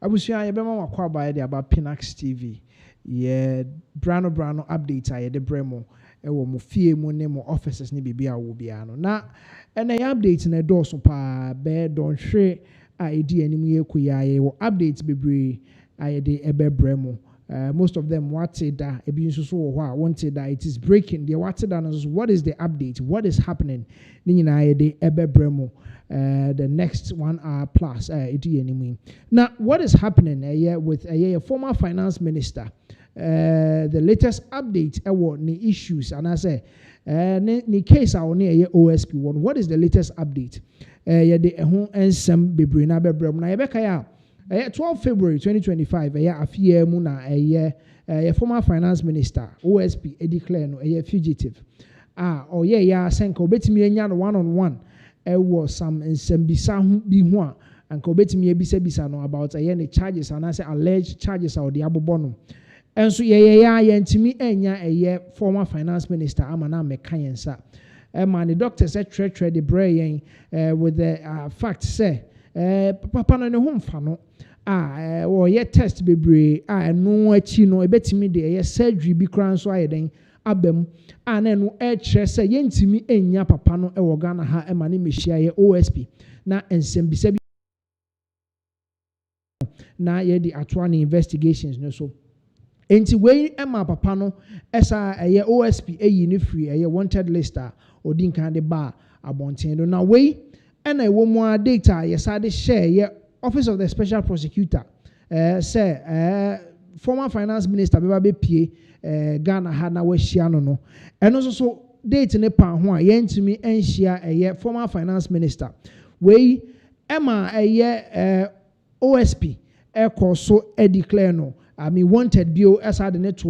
Abusia yebema wakwa ba de about Pinaxtv. Yeah, brano update a de bremo ewo mo fie mu ne mo offices ne bibia wo bia no. Na ene update na do so pa be don hwe a edi anim ye kuya ye wo updates bebre a de ebe bremo. Most of them what's da ebi nso so wo ho a wanted that it is breaking. The what's da no, what is the update? What is happening? Ni nyina ye de ebe bremo. The next 1 hour plus now what is happening with a former finance minister, the latest update about the issues, and I say the case our near OSP one. What is the latest update? And some bebre na bebre na yebeka ya 12 February 2025 afie mu na a former finance minister OSP declare no fugitive ya senka obetimi anya no one-on-one. Was some nsembisa bi ho a anka obetimi ebisa no about any charges and I say alleged charges or the abobono enso ye ntimi enya former finance minister amana meka yensa man the doctor said tre the brain with the fact say papa no ne ho mfa no or ye test bebre no achi no ebetimi de surgery bi kran so ayeden abem ana no kire se yentimi enya papa no e wo Ghana ha e mane mehia ye OSP na ensembisa bi na ye di atoa investigations no so enti we ema papa no esa ye OSP eyi ne free ye wanted list a odin kan de ba abonten do na we ena e wo mu data ye sa de share ye office of the special prosecutor say former finance minister beba be pie Ghana ha na wahia no no eno so date ne pa ho a yentimi enhia former finance minister we ema OSP so declare no I mean wanted bio esa de ne to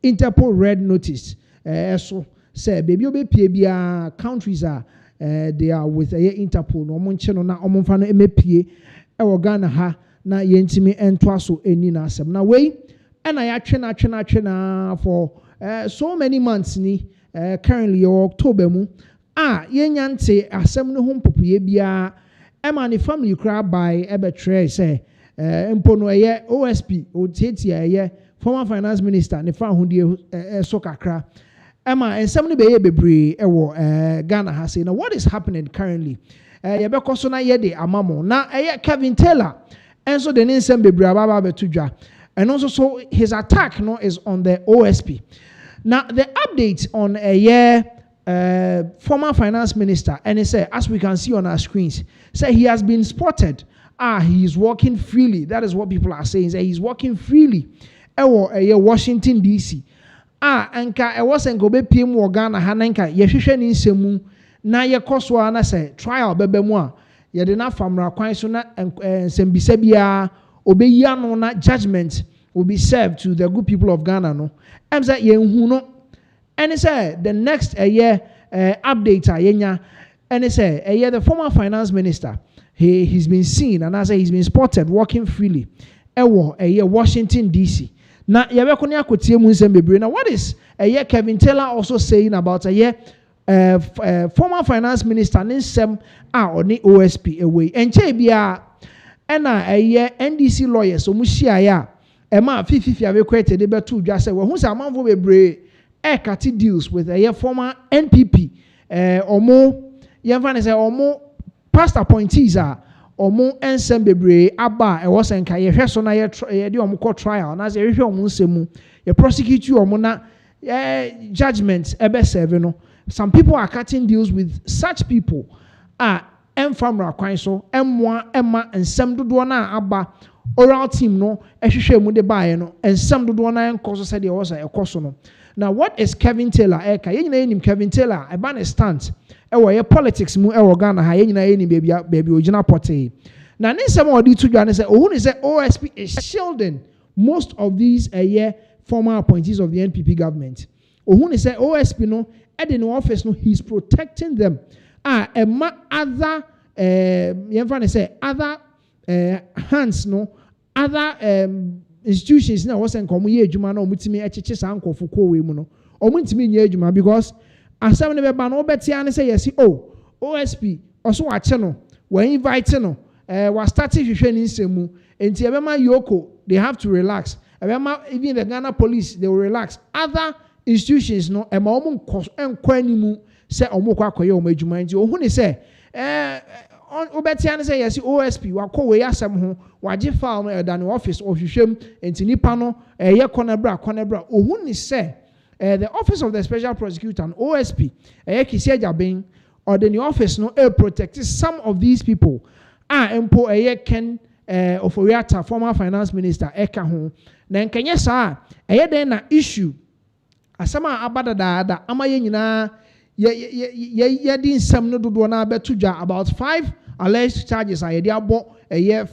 Interpol red notice so say baby obe pie bia countries are they are with Interpol no mo nche no na omfa no emepie e Ghana ha na yentimi entwa so eni na asem na we and I train for so many months ni currently October mu yenyante asem no ho popoye bia e ma ne family cry by ebetre say empo no OSP otietie former finance minister ne fa hodie so kakra e ma ensem no be bebre e wo Ghana ha say now what is happening currently ye be koso na ye de amamo na Kevin Taylor enso de nsem bebre ababa betudwa. And also, so his attack no is on the OSP. Now, the update on former finance minister, and he said, as we can see on our screens, say he has been spotted. He is walking freely. That is what people are saying. Say he's walking freely. Washington D.C. Enka wasn't go be PM Ghana Hanenka. Yehwehwe ni nsemu na yekoso na say trial bebe mu a ye de na famra kwan so na nsembisa bia obeya no na judgment will be served to the good people of Ghana no em say yenhu no and say the next update yenya and say the former finance minister he's been seen and I say he's been spotted walking freely Washington DC na yebeko ne akotie mu nsem bebre na what is Kevin Taylor also saying about former finance minister nsem oni OSP away enche bia ena NDC lawyers so muhia ya ema fififi abekwete de betu dwa se wo hu se amanfo bebre kati deals with former NPP omo yemfa ne se omo past appointees omo ensem bebre aba was enka ye hwe so na ye de omo court trial na se ye hwe omo nsemu ye prosecute omo na judgment ebe serve no some people are cutting deals with such people famra kwan so emwa ema ensem dodo na aba oral team no ehwehwe mu de bae no ensem dodo na enkoso se de wo sa ekoso no. Now what is Kevin Taylor eka yenyina enim Kevin Taylor eba ne stand ye politics mu Ghana ha yenyina enim baby ogina pote na ne nsem odi to dwa ne se ohun is OSP is shielding most of these former appointees of the NPP government. Ohun is OSP no at the office no he's protecting them. Other other hands no other institutions na was enkomo ye adwuma na omutimi echeche san kofo ko we mu no omutimi nye adwuma because asem ne be ba no betia ne say yes OSP also wache no we invite no was starting hwehwe ni nsemu enti ebema Yoko they have to relax ebema even the Ghana police they will relax other institutions no ema omo nkọ animu se omo kwa akoye omo adwuma nti ohun ni se obetia ne se yes OSP wakọ we asem ho wagye file da ne office ohwehwem enti nipa no ye konebra ohun ni se the office of the special prosecutor and OSP kisi ajaben or the office no protect some of these people empo Ken Ofori-Atta former finance minister eka ho na nkenye saa den na issue asama abadada amaye nyina ye di nsam no dodo na betu dwa about 5 alleged charges ye dey abo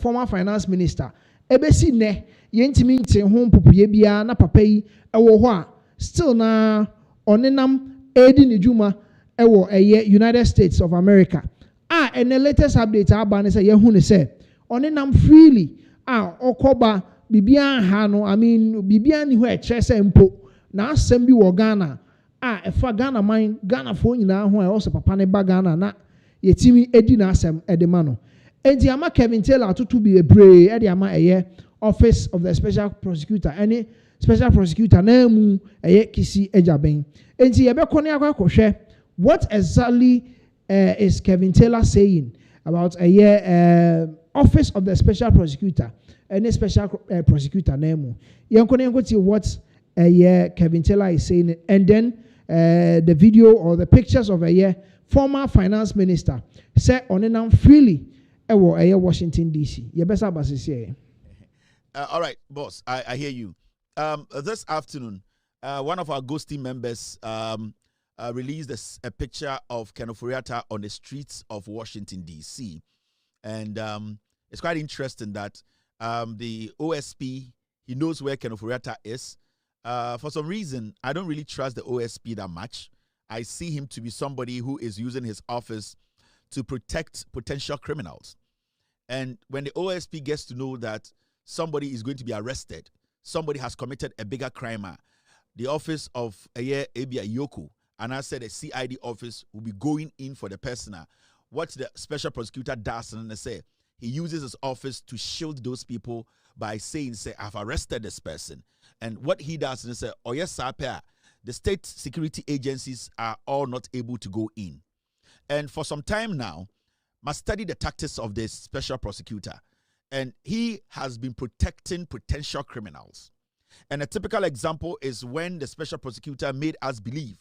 former finance minister ebesi ne ye ntimi nte ho popuye bia na papa yi ewo ho a still na onenam edi ni juma ewo United States of America and the latest update abane say yehu ne say onenam freely okoba bibia ha no I mean bibia ni ho e kire say mpo na asem bi wo Ghana efa Ghana man Ghana fo nyina ho e also papa ne ba Ghana na yetimi edi na asem edema no enti ama Kevin Taylor atutu bi ebre edi ama office of the special prosecutor any special prosecutor na mu kisi ejaben enti ye be kone akwa what exactly is Kevin Taylor saying about office of the special prosecutor any special prosecutor na mu ye kone see what Kevin Taylor is saying and then the video or the pictures of former finance minister say onenam freely ewo Washington DC ye besa basisi all right boss I hear you. This afternoon, one of our ghost team members released a picture of Ken Ofori-Atta on the streets of Washington, D.C. And it's quite interesting that the OSP, he knows where Ken Ofori-Atta is. For some reason, I don't really trust the OSP that much. I see him to be somebody who is using his office to protect potential criminals. And when the OSP gets to know that somebody is going to be arrested, somebody has committed a bigger crime, the office of Abia Yoko, and I said the CID office will be going in for the person. What the special prosecutor does, and they say he uses his office to shield those people by saying, say, I've arrested this person. And what he does, and say, oh yes, sir, the state security agencies are all not able to go in. And for some time now, must study the tactics of this special prosecutor. And he has been protecting potential criminals. And a typical example is when the special prosecutor made us believe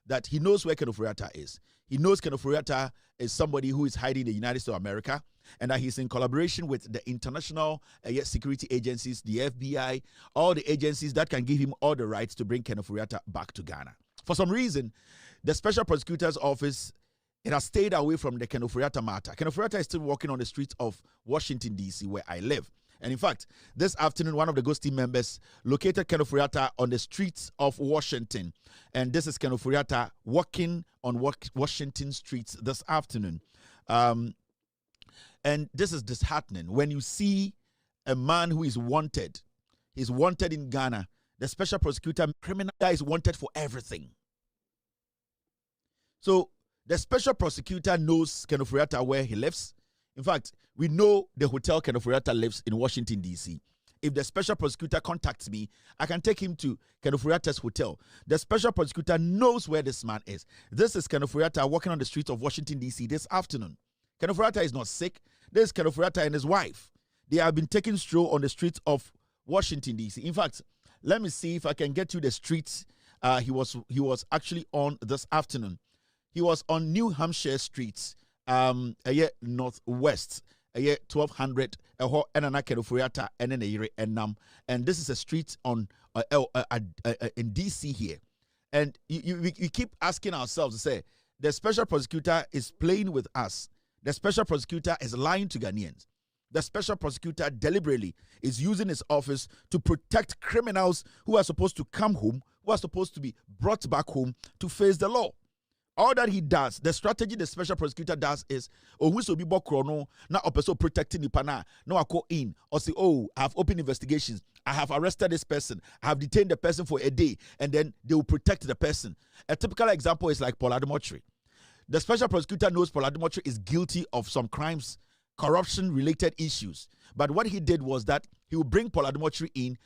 that he knows where Ken Ofori-Atta is. He knows Ken Ofori-Atta is somebody who is hiding in the United States of America and that he's in collaboration with the international security agencies, the FBI, all the agencies that can give him all the rights to bring Ken Ofori-Atta back to Ghana. For some reason, the special prosecutor's office, it has stayed away from the Ken Ofori-Atta matter. Ken Ofori-Atta is still walking on the streets of Washington, D.C., where I live. And in fact, this afternoon, one of the ghost team members located Ken Ofori-Atta on the streets of Washington. And this is Ken Ofori-Atta walking on Washington streets this afternoon. And this is disheartening. When you see a man who is wanted, he's wanted in Ghana, the special prosecutor, criminal guy is wanted for everything. So, the special prosecutor knows Ken Ofori-Atta where he lives. In fact, we know the hotel Ken Ofori-Atta lives in Washington, D.C. If the special prosecutor contacts me, I can take him to Ken Ofori-Atta's hotel. The special prosecutor knows where this man is. This is Ken Ofori-Atta walking on the streets of Washington, D.C. this afternoon. Ken Ofori-Atta is not sick. This is Ken Ofori-Atta and his wife. They have been taking stroll on the streets of Washington, D.C. In fact, let me see if I can get you the streets he was actually on this afternoon. He was on New Hampshire Street, northwest, 1200, and this is a street on in DC here. And we keep asking ourselves to say, the special prosecutor is playing with us. The special prosecutor is lying to Ghanaians. The special prosecutor deliberately is using his office to protect criminals who are supposed to come home, who are supposed to be brought back home to face the law. All that he does, the strategy the special prosecutor does is, oh, who so be chrono, now also protecting the pana, no, I call in, or say, oh, I have open investigations, I have arrested this person, I have detained the person for a day, and then they will protect the person. A typical example is like Paul Ademotri. The special prosecutor knows Paul Ademotri is guilty of some crimes corruption-related issues. But what he did was that he would bring Paul Adumotri in,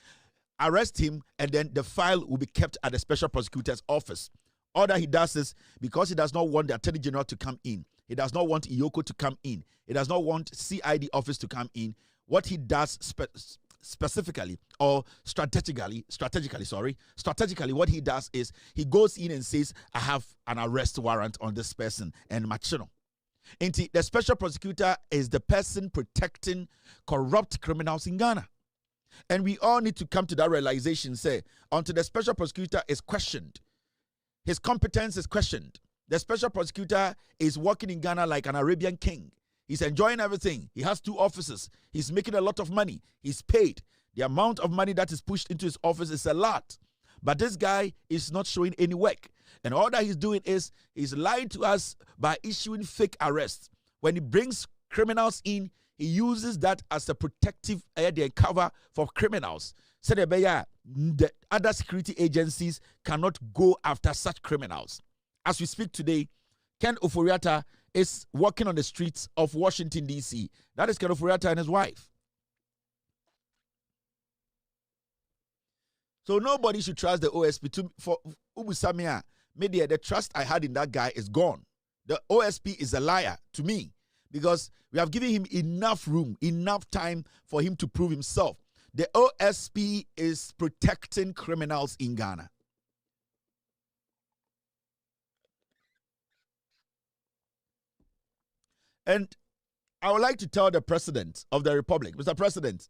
arrest him, and then the file will be kept at the special prosecutor's office. All that he does is, because he does not want the Attorney General to come in, he does not want Iyoko to come in, he does not want CID office to come in, what he does strategically, what he does is he goes in and says, I have an arrest warrant on this person and Machino. And the special prosecutor is the person protecting corrupt criminals in Ghana. And we all need to come to that realization, say, until the special prosecutor is questioned, his competence is questioned. The special prosecutor is working in Ghana like an Arabian king. He's enjoying everything. He has 2 offices. He's making a lot of money. He's paid. The amount of money that is pushed into his office is a lot. But this guy is not showing any work. And all that he's doing is he's lying to us by issuing fake arrests. When he brings criminals in, he uses that as a protective cover for criminals. So the other security agencies cannot go after such criminals. As we speak today, Ken Ofori-Atta is walking on the streets of Washington, D.C. That is Ken Ofori-Atta and his wife. So nobody should trust the OSP. For Ubusamia, maybe the trust I had in that guy is gone. The OSP is a liar to me because we have given him enough room, enough time for him to prove himself. The OSP is protecting criminals in Ghana. And I would like to tell the President of the Republic, Mr. President,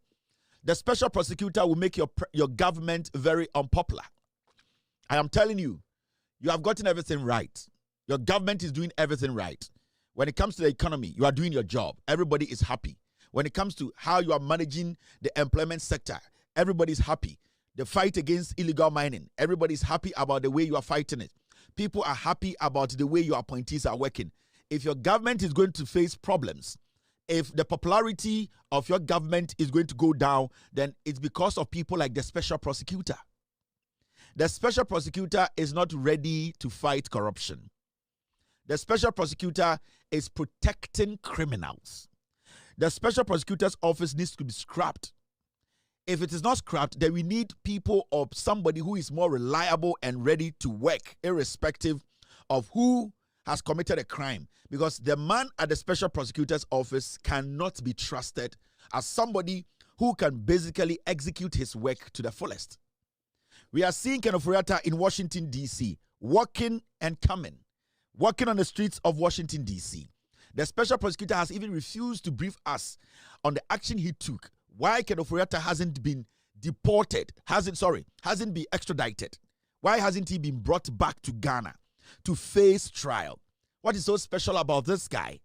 the special prosecutor will make your government very unpopular. I am telling you, you have gotten everything right. Your government is doing everything right. When it comes to the economy, you are doing your job. Everybody is happy. When it comes to how you are managing the employment sector, everybody is happy. The fight against illegal mining, everybody is happy about the way you are fighting it. People are happy about the way your appointees are working. If your government is going to face problems, if the popularity of your government is going to go down, then it's because of people like the special prosecutor. The special prosecutor is not ready to fight corruption. The special prosecutor is protecting criminals. The special prosecutor's office needs to be scrapped. If it is not scrapped, then we need people or somebody who is more reliable and ready to work, irrespective of who has committed a crime, because the man at the special prosecutor's office cannot be trusted as somebody who can basically execute his work to the fullest. We are seeing Ken Ofori-Atta in Washington, D.C., walking and coming, walking on the streets of Washington, D.C. The special prosecutor has even refused to brief us on the action he took, why Ken Ofori-Atta hasn't been deported, hasn't been extradited. Why hasn't he been brought back to Ghana to face trial? What is so special about this guy?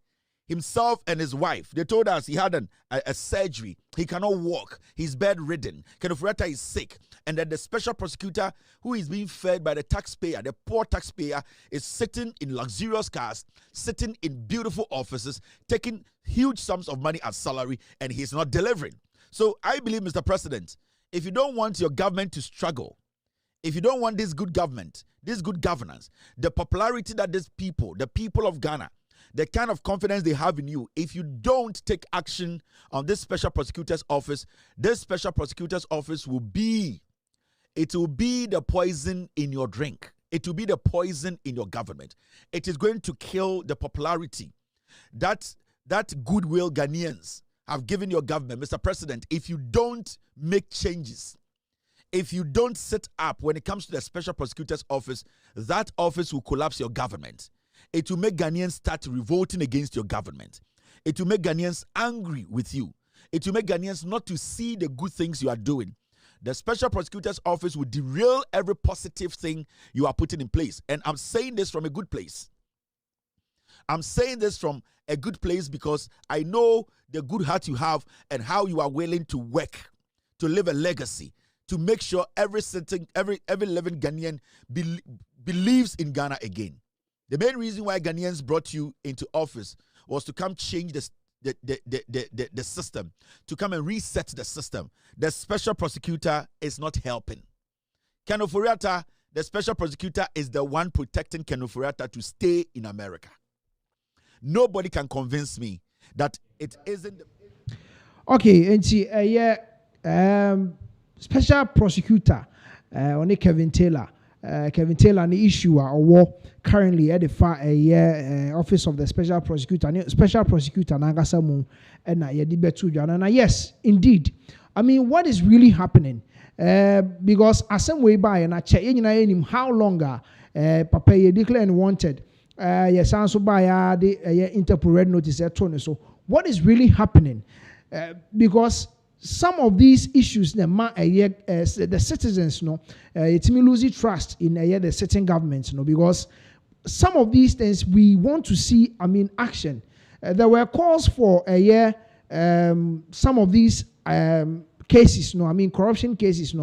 Himself and his wife, they told us he had a surgery. He cannot walk. He's bedridden. Ken Ofori-Atta is sick. And then the special prosecutor, who is being fed by the taxpayer, the poor taxpayer, is sitting in luxurious cars, sitting in beautiful offices, taking huge sums of money as salary, and he's not delivering. So I believe, Mr. President, if you don't want your government to struggle, if you don't want this good government, this good governance, the popularity that these people, the people of Ghana, the kind of confidence they have in you, if you don't take action on this special prosecutor's office, this special prosecutor's office will be the poison in your drink. It will be the poison in your government. It is going to kill the popularity that goodwill Ghanaians have given your government. Mr. President, if you don't make changes, if you don't sit up when it comes to the special prosecutor's office, that office will collapse your government. It will make Ghanaians start revolting against your government. It will make Ghanaians angry with you. It will make Ghanaians not to see the good things you are doing. The special prosecutor's office will derail every positive thing you are putting in place. And I'm saying this from a good place. I'm saying this from a good place because I know the good heart you have and how you are willing to work, to leave a legacy, to make sure every living Ghanaian believes in Ghana again. The main reason why Ghanaians brought you into office was to come change the system, to come and reset the system. The special prosecutor is not helping. Ken Ofori-Atta, the special prosecutor, is the one protecting Ken Ofori-Atta to stay in America. Nobody can convince me that it isn't. Okay, and see, special prosecutor, only Kevin Taylor. Kevin Taylor, the issue or currently at the office of the special prosecutor, Nagasamu, and Yedibetu. Yes, indeed. I mean, what is really happening? Because as some way by and I check in how longer Papa ye declared wanted. Yes, answer by the Interpol red notice at Tony. So, what is really happening? Because some of these issues, the citizens, it's me losing trust in the certain governments, because some of these things we want to see. I mean, action. There were calls for some of these cases, corruption cases,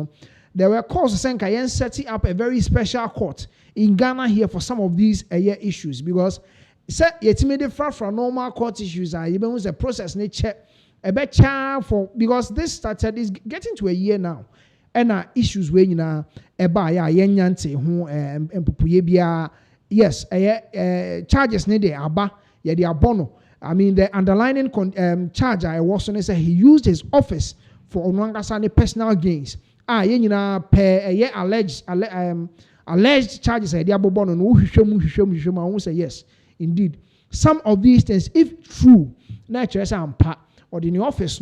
There were calls saying setting up a very special court in Ghana here for some of these issues, because it's made it far from normal court issues. Even with the process nature. Because this started is getting to a year now, and issues where yes, charges needed aba abono. I mean the underlying charge I was on is he used his office for onwangasane personal gains. Alleged charges I abono no say yes, indeed. Some of these things, if true, nature part. Or in the office,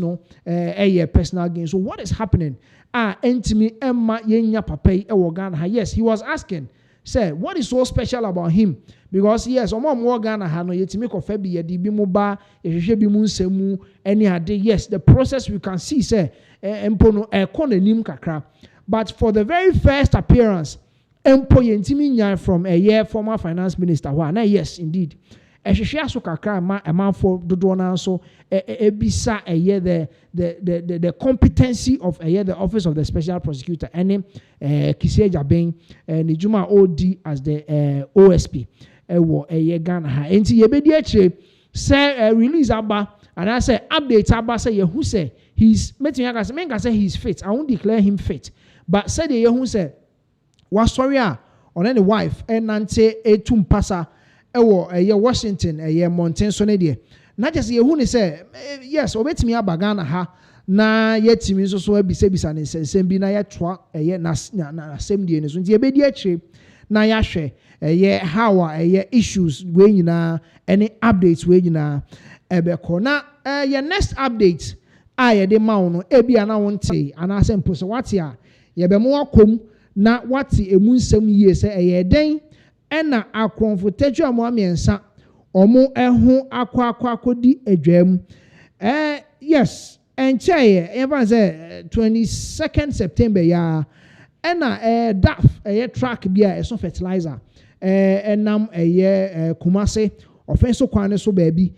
personal gain. So what is happening? Entimi Emma Yenya Pape Ghana. Yes, he was asking, say, what is so special about him? Because yes, more Ghana Hano Yetimi Kofebi Yedi Bimuba, Yeshebi Munsemu, any day. Yes, the process we can see, say, Empono Nim Kakra. But for the very first appearance, Empo Yentimi from a year former finance minister. Yes, indeed. So kakra a man for the so ebisa the competency of the office of the special prosecutor and Kisie Jabeng Nijuma OD as the OSP Ghana ha enti yebedi ache say release aba and I say update aba say yehu say he's meeting menga say he's fit. I won't declare him fit, but say the yehu say was sorry on any wife and nante etum pasa Washington, Mountain so ne not just who ne say yes, obetimi aba Ghana ha na yetimi so ebisa ne sensem bi na yetwa na same die ne so nti ebedi achi na yahwe how issues we nyina any updates we nyina ebeko na next update ye ma no ebia na wonte ana sempo so wate a ye be mo akom na wate emu nsem yie se den ena akonfoteju amoamiensa omo ehu akwa di adwam yes encheye even say 22nd September ya ena DAF track bia eso fertilizer enam Kumase offenso kwane so baabi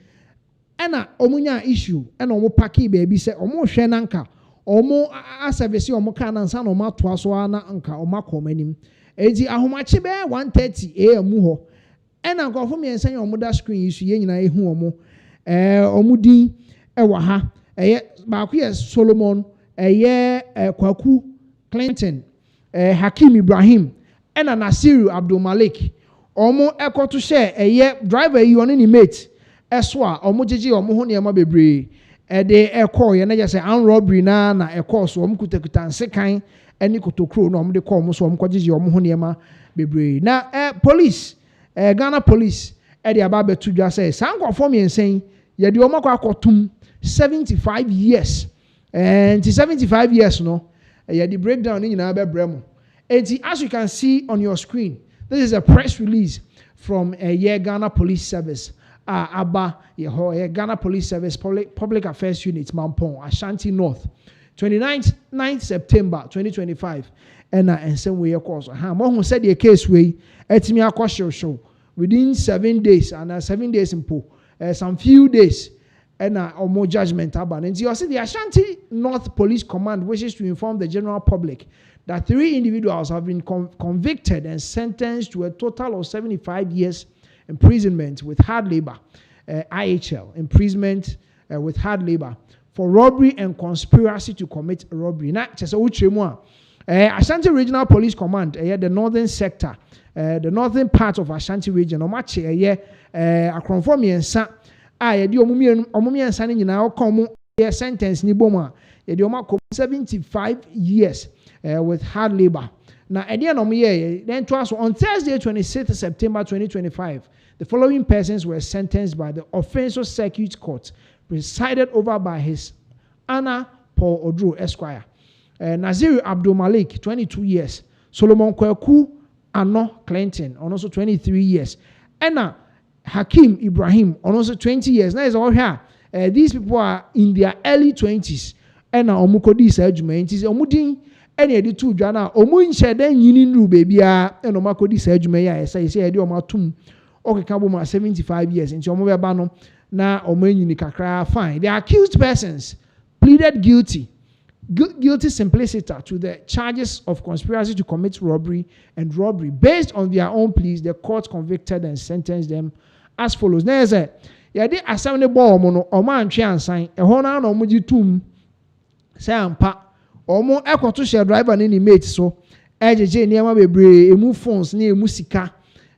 ena omunya issue ena omo paki baabi se omo hwe nanka omo a service omo kana nsa na omo atoa so ana nka omo akomanim ezi ahomache be 1:30 am ho ena nkofo me ensan omo da screen isu ye nyina ehu omo omo din ewa ha baako ye Solomon Kwaku Clinton Hakim Ibrahim ena Nasiru Abdul Malik omo ekoto share driver yi oni ni mate eso a omo jeje omo ho ne ma bebre de ekọ ye na je say an robbery na ekọ so omo kutakuta nsekan eni kotokro na omo de call omo so omo kwajeje omo ho ne ma bebre na police Ghana police de aba betu dwa say sankofo me ensen ye de omo akotum 75 years and 75 years no ye the breakdown ni nyina be bremo. And as you can see on your screen, this is a press release from Ghana Police Service. Ghana Police Service Public Affairs Unit, Mampong, Ashanti North, 9th September 2025. And some way, of course, who said the case way, etimi akosho show within 7 days, and 7 days in po, some few days, and more judgment about. And you see the Ashanti North Police Command wishes to inform the general public that 3 individuals have been convicted and sentenced to a total of 75 years imprisonment with hard labor, IHL, imprisonment with hard labor for robbery and conspiracy to commit robbery. Now, Ashanti Regional Police Command, the northern sector, the northern part of Ashanti region, Akronfomi yɛde ɔmo mmiɛnsa no nyinaa ɔka ɔmo yɛ sentence ni bom a yɛde ɔmo akɔ 75 years with hard labor. Now, again, then on Thursday, 26th September 2025, the following persons were sentenced by the Offensive Circuit Court, presided over by his Anna Paul Odro Esquire. Nazir Abdul Malik, 22 years. Solomon Kweku Ano Clinton, also 23 years. Anna Hakim Ibrahim, also 20 years. Now, is all here. These people are in their early 20s. Anna Omukodi Sajuma, Omudin. Any edi tu dwana omu nche den yini nru baby a eno makodi sa adwuma ya esa ese edi o matum okeka bo ma 75 years nti omo beba no na omo nyini kakra fine. The accused persons pleaded guilty simpliciter to the charges of conspiracy to commit robbery and robbery. Based on their own pleas, the court convicted and sentenced them as follows. Na say ya de asam ne bo omo no omo antwe ansan ehon na omo gi tum say ampa omo ekoto share driver ni mate so ejeje niam bebre emu phones ni emu sika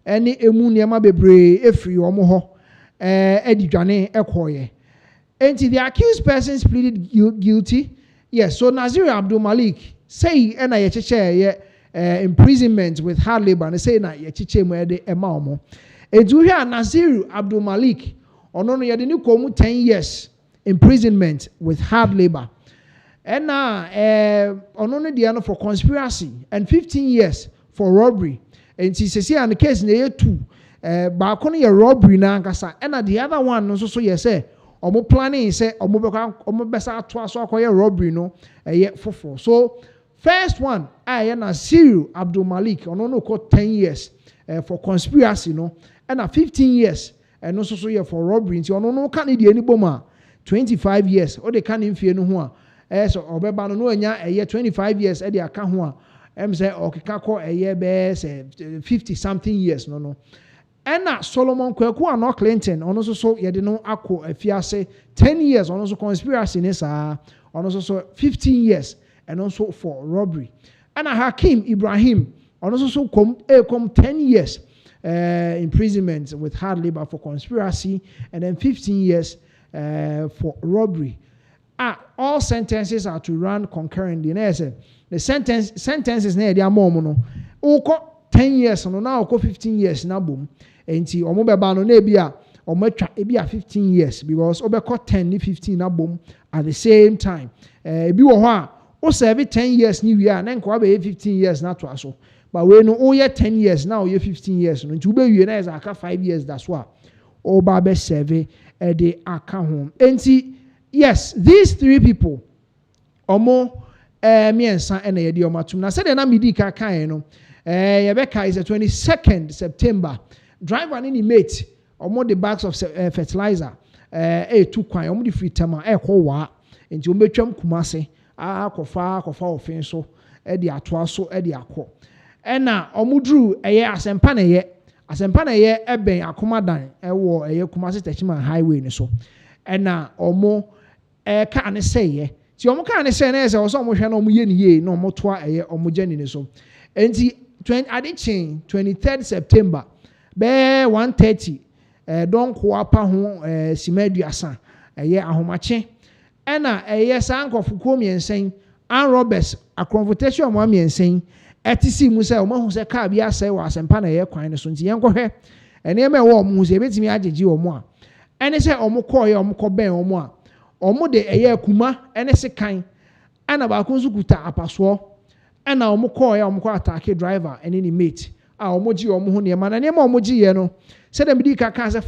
ene emu niam bebre efri omo ho edidwane ekoye. Enti the accused persons pleaded guilty. Yes, so Nazir Abdul Malik say na ye cheche imprisonment with hard labor and say na ye cheche mu e de ema omo. Edu hia Nazir Abdul Malik ono no ye de ni komu 10 years imprisonment with hard labor. And now, on for conspiracy and 15 years for robbery. And she says, and the case near two, but only a robbery now, and the other one also so you say, omo planning say omo besa atwa so akoye robbery no yet for. So first one, I na Siru Abdul Malik, no 10 years for conspiracy no, and 15 years and also so for robbery. So no can any boma 25 years or they can infear no one. So obeba no enya 25 years e de aka ho a say okeka ko say 50 something years no ena Solomon Kweku Ano Clinton ono so ye de no akọ afiase 10 years ono so conspiracy ne sa ono so 15 years and also for robbery. Ena Hakim Ibrahim ono so come 10 years imprisonment with hard labor for conspiracy and then 15 years for robbery. All sentences are to run concurrently. The sentences na dia mom no. Oko 10 years no na oko 15 years na bom. Enti omo beba no na bia omo atwa bia 15 years because obeko 10 ni 15 na bom at the same time. Ebi wo ho a o serve 10 years ni wi a na nko be 15 years na to aso. But we no o ye 10 years now o ye 15 years no. Nti ube wi na is aka 5 years that's why. O ba be serve e de aka ho. Enti yes, these three people, omo miensa ena yedi omatum. Na said na midi ka kan no. Yebeka is the 22nd September. Driver ni mate, omo the bags of fertilizer. Tu kwan, omo the free tama ko wa. Enti omo betwam Kumase. Kofa ofin so de atoa so de akọ. Ena omo dru asempa na ye. Asempa na ye eben akomadan wo Kumase Techman highway ni so. Ena omo ka ne sey ti omo ka ne sey na ese oso omo hwe na omo ye ni ye na omo toa omo jani ni so enti 23rd September be 1:30 don ko apa ho simaduasa ahomache ena sankofu ko miensen an robbers a confrontation mo miensen etisi mu sey omo hu sey ka bia sey wa asempa na kwan ne so nti yen ko hwe ene me wo omo hu sey betimi agyeji omo a ene sey omo ko omo ko ben omo a omo de kuma ene sekan ana ba ko kuta apaso ana omo ko attack driver ene ni mate a omo gi omo ho ne ma na ne ma omo gi ye no se dem di ka se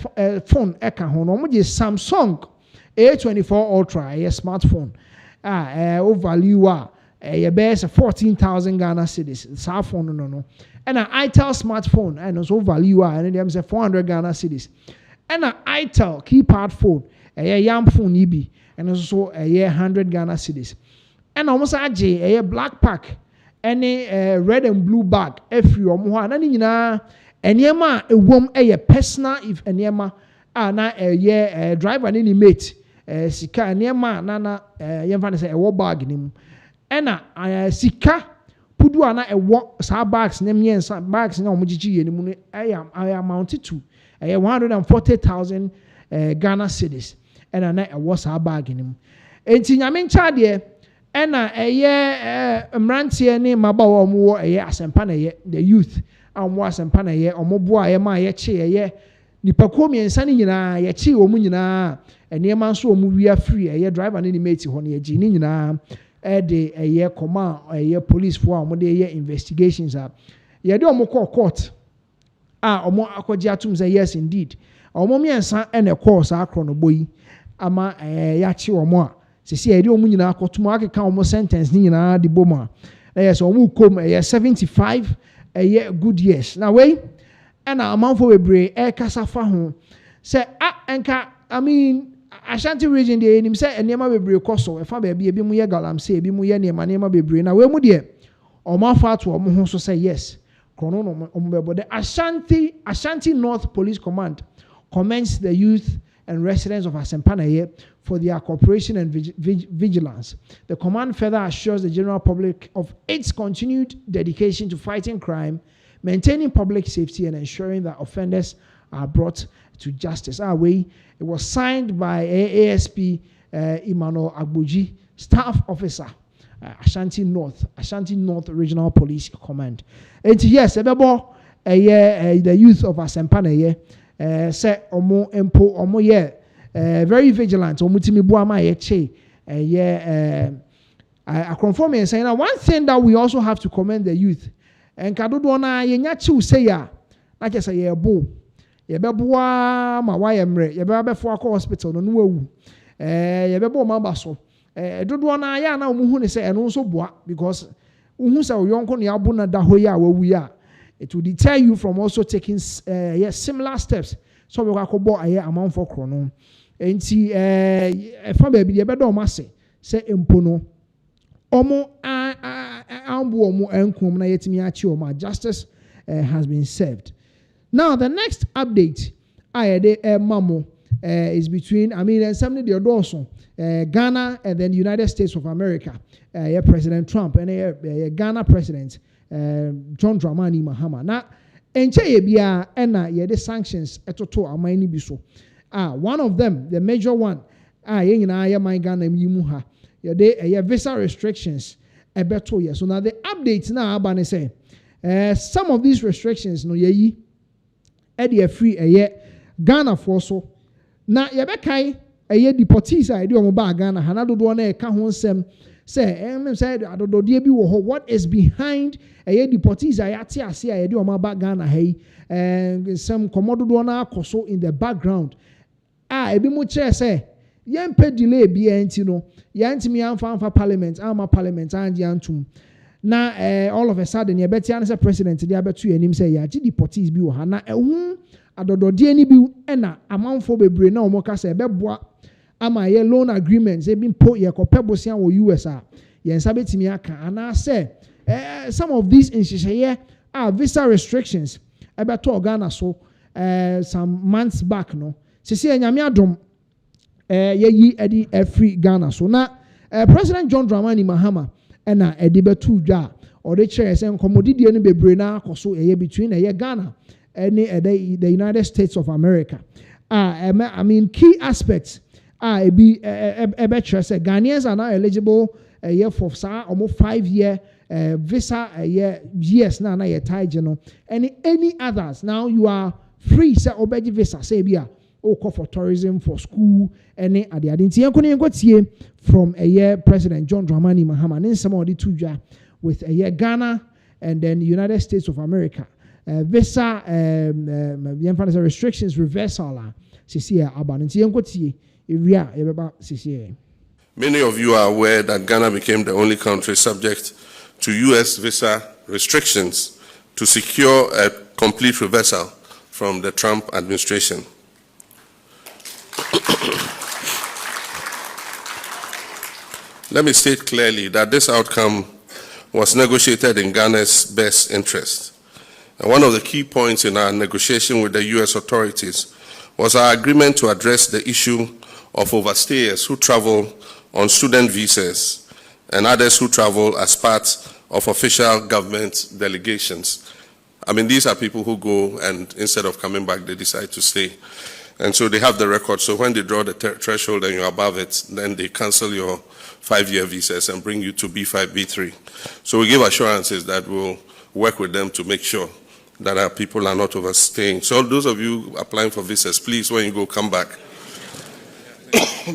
phone e ka ho no omo gi Samsung A24 Ultra smartphone o value ye be 14,000 Ghana cedis sa phone no ana Itel smartphone and so value and dem say 400 Ghana cedis ana Itel keypad phone yam phone ni bi and also 100 Ghana cedis. And almost a black pack any red and blue bag every omo na ni nyina enema ewom personal if enema na driver ni mate sika enema na yemfa ne say bag ni mu ena sika pudu ana sa bags na miensa bags na omo gigiye ni mu no amount to 140,000 Ghana cedis ɛna na ɛwɔ saa bag no mu enti nyame nkyɛ deɛ ɛna ɛyɛ mmranteɛ ne mmabaawa a wɔwɔ ɛyɛ asɛmpa na ɛyɛ the youth a wɔwɔ asɛmpa na ɛyɛ wɔn boa ɛyɛ ma yɛkye ɛyɛ nipakuo mmiɛnsa no nyinaa yɛkye wɔn nyinaa nneɛma nso wɔn wia free ɛyɛ driver ne ne mate hɔ no yɛgye ne nyinaa ɛde ɛyɛ kɔma ɛyɛ police foɔ a wɔn de ɛyɛ investigations a yɛde wɔn kɔ court a wɔn akɔgye atum sɛ yes indeed wɔn mmiɛnsa ɛna ɛkɔɔ saa korɔ no bɔ yi ama yɛakye wɔn a sisi yɛde wɔn nyinaa akɔtum akeka wɔn sentence ne nyinaa de bɔ mu a ɛyɛ sɛ wɔn kɔm ɛyɛ 75 ɛyɛ good years na wei ɛna amanfo bebree ɛkasa fa ho sɛ ɛnka I mean Ashanti region deɛ yɛnim sɛ nneɛma bebree kɔ so ɛfa baabi ebi mu yɛ galamsey ebi mu yɛ nneɛma bebree na wei mu deɛ wɔn afa ato wɔn ho so sɛ yes krono no wɔn bɛbɔ the Ashanti North Police Command commends the youth and residents of Asempanaye for their cooperation and vigilance. The command further assures the general public of its continued dedication to fighting crime, maintaining public safety, and ensuring that offenders are brought to justice. It was signed by ASP Emmanuel Agboji, staff officer, Ashanti North Regional Police Command. And yes, the youth of Asempanaye say omo empo omo ye very vigilant omo timi bo ama ye che I confirm and saying one thing that we also have to commend the youth and kadodo na ye nya chi say ya na je say ye bo ye beboa ma wa ye mre ye be fo akọ hospital no no awu ye bebo ma ba so dodo na ya na omo hu ne say eno nso boa because uhu say oyonko ne abo na da ho ya wawu ya it will deter you from also taking similar steps. So we can go a amount for chrono. And see, from baby, you better massy say impono. Omo ambu omo enkum na yetimi achi oma. Justice has been served. Now the next update, mamo is between and somebody the Dawson, Ghana and then the United States of America. President Trump and Ghana president. John Dramani Mahama. Na enche yebia ena yede sanctions etoto amani bi so. One of them, the major one, ye nyina ye man Ghana yimu ha. Yede visa restrictions ebeto ye. So now the updates na aba ne say some of these restrictions no ye yi e free Ghana for so. Na ye be kai deportees a ye omo ba Ghana ha na dodo na e ka ho nsem say what is behind deportees Ghana some commodity na koso in the background ebi mu chair say yen pay delay bi enti no yantimi amfa parliament and yantum na all of a sudden ye beti an say president dey abeto anim say ya gi deportees bi wo ha na ehu adododie ni bi na amanfo bebre na omo ka say beboa ama ye loan agreements been put ye kopebosia wo US yen sabetimi aka ana say some of these inhyehyɛ are visa restrictions ebeto Ghana so some months back no sisi enyame adom ye yi edi free Ghana so na President John Dramani Mahama na edi betu dwa or the chair say nkomodidie no bebre na akoso between Ghana and the United States of America key aspects be say Ghanaians are now eligible for almost 5-year visa years now ye tie no and any others now you are free say obeji visa say bia call for tourism for school any ade tie from President John Dramani Mahama and some of the two with Ghana and then the United States of America visa restrictions reversal Many of you are aware that Ghana became the only country subject to US visa restrictions to secure a complete reversal from the Trump administration. Let me state clearly that this outcome was negotiated in Ghana's best interest. And one of the key points in our negotiation with the US authorities was our agreement to address the issue of overstayers who travel on student visas and others who travel as part of official government delegations. I mean, these are people who go and instead of coming back, they decide to stay. And so they have the record. So when they draw the threshold and you're above it, then they cancel your 5-year visas and bring you to B5, B3. So we give assurances that we'll work with them to make sure that our people are not overstaying. So those of you applying for visas, please, when you go, come back.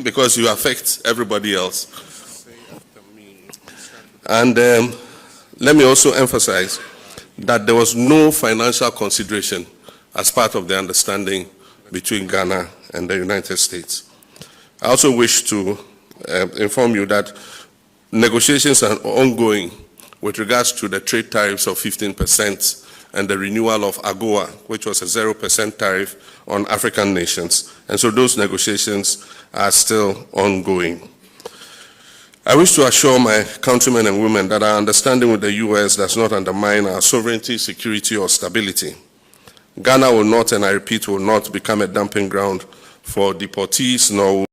Because you affect everybody else. And let me also emphasize that there was no financial consideration as part of the understanding between Ghana and the United States. I also wish to inform you that negotiations are ongoing with regards to the trade tariffs of 15% and the renewal of AGOA, which was a 0% tariff on African nations. And so those negotiations are still ongoing. I wish to assure my countrymen and women that our understanding with the U.S. does not undermine our sovereignty, security, or stability. Ghana will not, and I repeat, will not become a dumping ground for deportees, nor.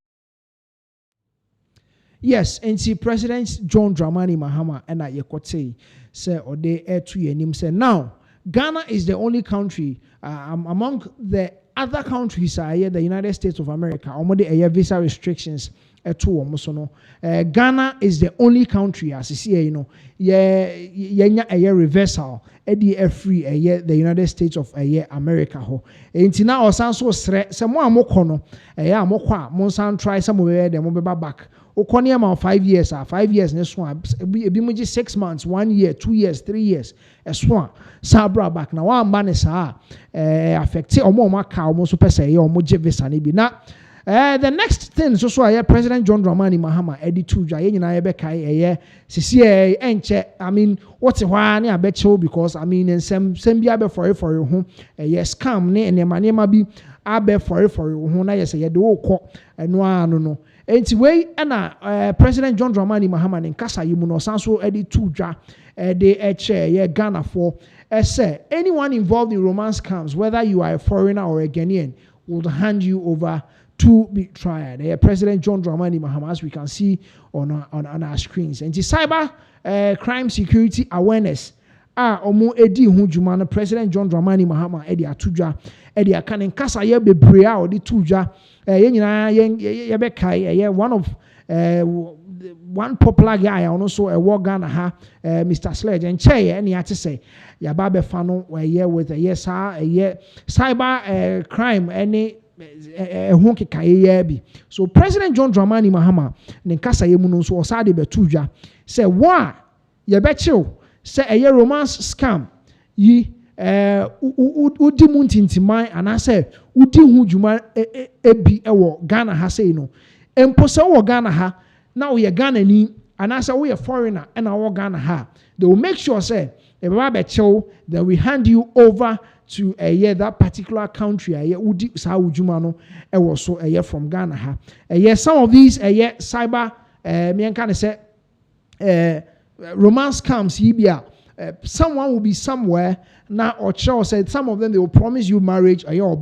Yes, and see President John Dramani Mahama and I Yekote say or they air to him say now Ghana is the only country among the other countries the United States of America the visa restrictions Ghana is the only country as you see you know a reversal free the United States of America ho enti na osan so sre se mo amokọ no amokọ mo san try some way dem mo beba back okọ na 5 years 5 years ne so ebi mo 6 months 1 year 2 years 3 years so sabra back na wa amba ne sa affect omo aka omo so pese omo je visa ne bi na the next thing so President John Dramani Mahama edi tuja ye nyina ye be kai sisi enche I mean what why na abecho because I mean sem bia be for you ho scam ne enema bi abe for you ho na ye say ye de wokọ eno anu no enti we na President John Dramani Mahama ne nkasa yimu no sanso edi tuja de eche ye Ghana for say anyone involved in romance scams whether you are a foreigner or a Ghanaian will hand you over to be tried. President John Dramani Mahama, as we can see on our screens. And the cyber crime security awareness. Omo edi hu juma no President John Dramani Mahama edi atuja edi aka nkasa ye bebre a odi tuja ye nyina ye be kai one popular guy also a war Ghana ha Mr. Sledge and che any ate say ya ba be fa no we with cyber crime any so President John Dramani Mahama ne nkasa ye mu no so osade betudwa say wa ye be chill say a romance scam yi udi mu ntintiman ana say udi hu dwuma ebi ewo Ghana ha say no empo say wo Ghana ha na we Ghana ni ana say we foreigner and wo Ghana ha they will make sure say e be chill then we hand you over to that particular country udi sa ujuma no was so from Ghana ha some of these cyber me can say romance scams yibia someone will be somewhere now or said some of them they will promise you marriage or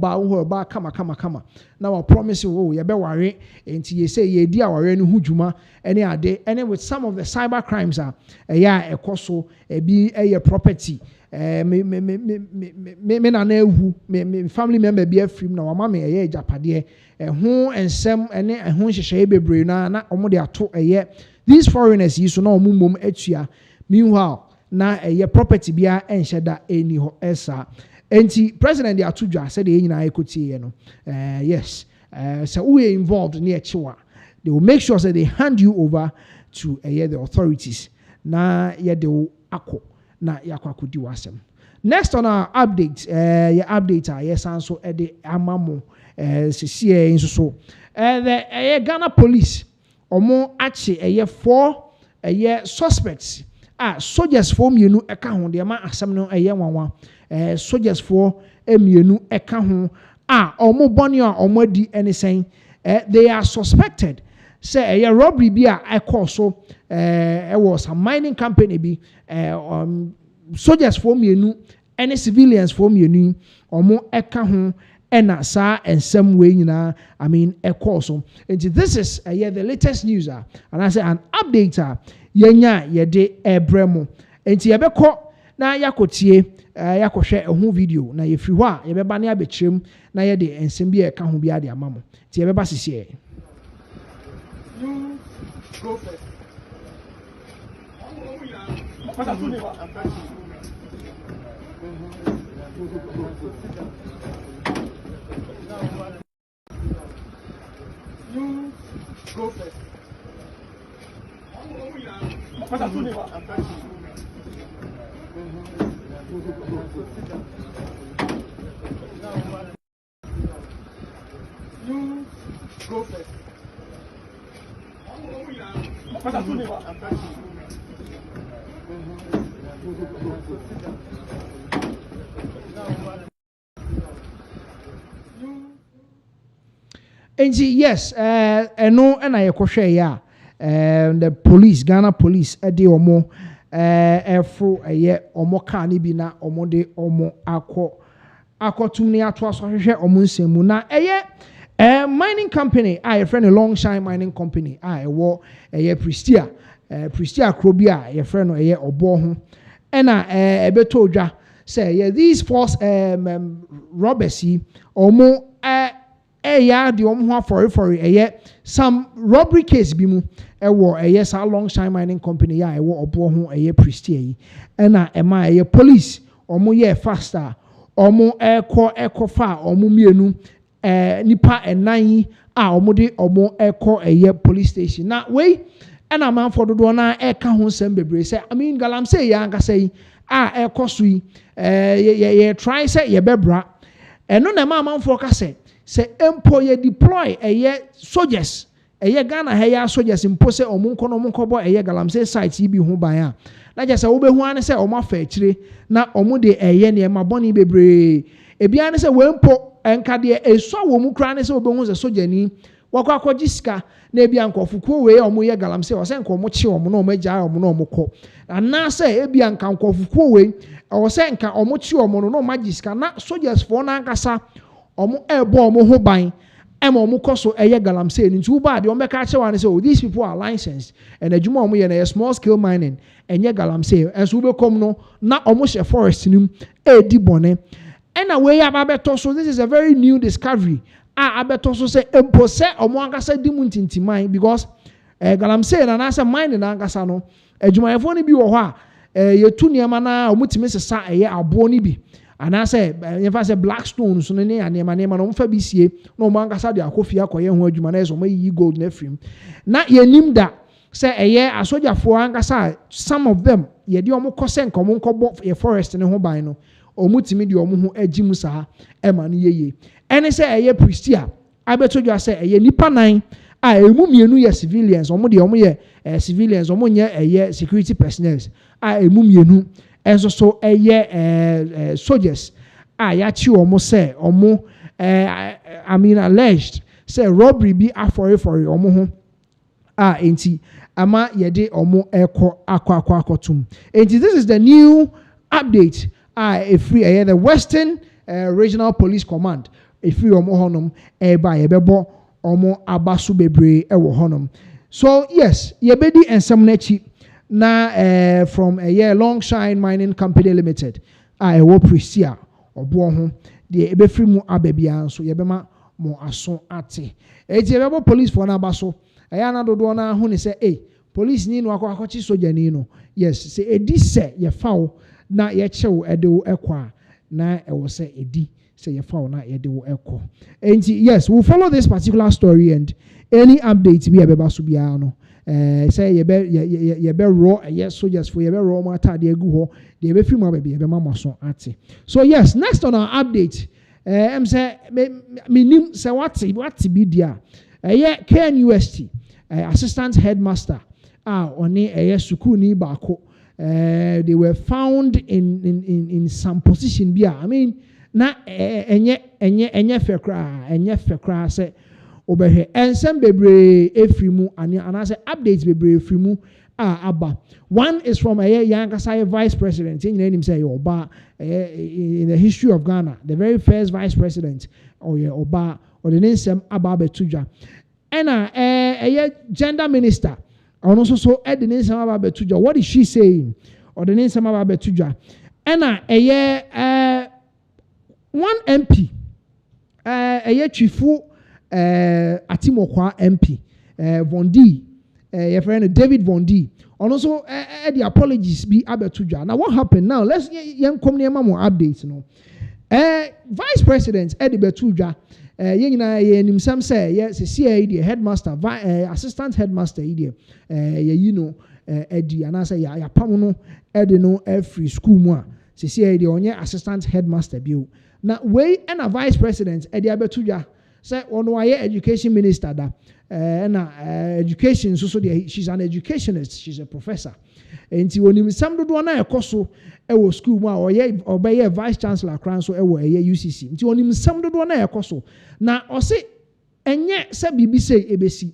kama now I promise you oh you be worry until you say ye di aware no hujuma any ade and with some of the cyber crimes are ekoso be property me na ehu me family member be afrim na mama me japade ho ensem ene ho hyehyeye bebre na omo de ato these foreigners yi so na omo mom atua meanwhile na property bia enhye da eni ho esa enti president de atudwa said e nyina ekotie no yes so we are involved near chiwa they will make sure that they hand you over to the authorities na they will akọ na yakwakudi wasem. Next on our update, yes, and so the amamo, CCA, so the Ghana police, or more actually, 4 suspects, soldiers for me, no account, the amount of some no soldiers for emu account, or more bonny or more di anything, they are suspected. Say a robbery be a call so it was a mining company be soldiers for me any civilians for me or more eka ho ena sa and some way I mean a call so and this is the latest news and I say an update yenya ye de ebremo and yebeko na yakotie yakɔhwɛ ɛho video na yɛfiri hɔ a yɛbɛba ne abɛkyerɛm na yɛde nsɛm bi a ɛka ho bi ade ama mo nti yɛbɛba sisiɛ. You go first. You go first. You go first. And yes, no, and I share ya. The police, Ghana police, de omo, efro ye omo kani bina omo de omo ako tumni atwa so hwehwe omo nsemu na mining company, a friend a long shine mining company, wo Pristia, Pristia Krobia, your friend or obo ho. Ena ebeto dwa say these false robbers omo ya the omo for some robbery case bi mu yes a long shine mining company ya obo ho Pristia yi ena ema police omo faster omo eko fa omo mienu nipa enan a omo de omo eko police station na we ena man for dodo na eka ho nsem bebre say I mean galamsey ya anka say eko so yi ye try say ye bebra eno na man for ka say empo ye deploy soldiers Ghana heya soldiers impo say omo nkobo galamsey site yi bi ho ban a na je say wo be hu an say omo afa akire na omo de ne ma boni bebre ebia ne say we mpo enka de eso wo mu kra ne say obehu say soldier ni wakọ akọji sika na ebia nkọfukuo we omo ye galamsey o say nko mo chi omo na omo agya omo na omo kọ ana say ebia nka nkọfukuo we o say nka omo chi omo no magi sika na soldiers for na nkasa omo ebo omo ho ban ema omo koso galamsey ni ntu ba de omo ka che wan say oh these people are licensed and adwuma omo ye na small scale mining enye galamsey enso be kom no na omo she forest nim di bone ena we ya ba beto so this is a very new discovery abeto so say empo say omo ankasa di mu ntintiman because galamsey na say mining na ankasa no adwumayefo ni bi wo ho a yetu niema na omo timi sesa abo ni bi ana say yefa say black stone so ne niema no mfa bi sie na omo ankasa de akofia koye ho adwuma na eso omo yi gold na frim na yenim da say asojafo ankasa some of them ye de omo kose nka omo nkobo forest ne ho ban no omo timi de omo ho agimu saa ema no yeye ene say Pristia abeto dwa say nipa nan emu mienu ye civilians omo de omo ye civilians omo nye security personnel emu mienu enso so soldiers ya chi omo say omo I mean alleged say robbery bi Ofori-Atta omo ho enti ama yede omo akọ enti this is the new update free the Western Regional Police Command free omo honum ba yebebo omo abaso bebre ewo honum so yes yebedi ensem na chi na from Long Shine Mining Company Limited ewo Pristia obo ho de ebefri mu ababia so yebema mo aso ate eti yebebo police for na abaso na dodo na ho ne say police ni no akọchi soja ni no yes say edi se ye fawo na ye chew edewo ekwa na ewo say edi say ye fawo na edewo ekọ enti yes we'll follow this particular story and any updates bi abeba so bia no say ye be raw yes soldiers for ye be raw mata de agu ho de be film abia ye be mamoso ate so yes next on our update say minim say what bi dia KNUST assistant headmaster oni sukuni bako they were found in some position bia I mean na enye fekra say obehwe ensem bebre efrimu ana say updates bebre efrimu aba one is from Yankasa vice president in him say oba in the history of Ghana the very first vice president oba or the name aba betudwa ena gender minister and also so the name aba betudwa what is she saying or the name aba betudwa ɛna ɛyɛ one MP ɛyɛ Chifu Atimokwa MP Vondi your friend David Vondi and also the apologies be abetuja. Now what happened now? Let's young come near more updates. No, Vice President Eddie Betuja. Nimsam say yes, the headmaster, assistant headmaster, you know, Eddie, and I say ya pamuno Eddie no every school more. See the only assistant headmaster bill. Now we and a vice president Eddie Betuja say on why education minister da education so she's an educationist, she's a professor. And when you some do one ekoso ewo school mu or be vice chancellor kran so ewo UCC. Nti when you some do one ekoso na o se enye se bibi se ebesi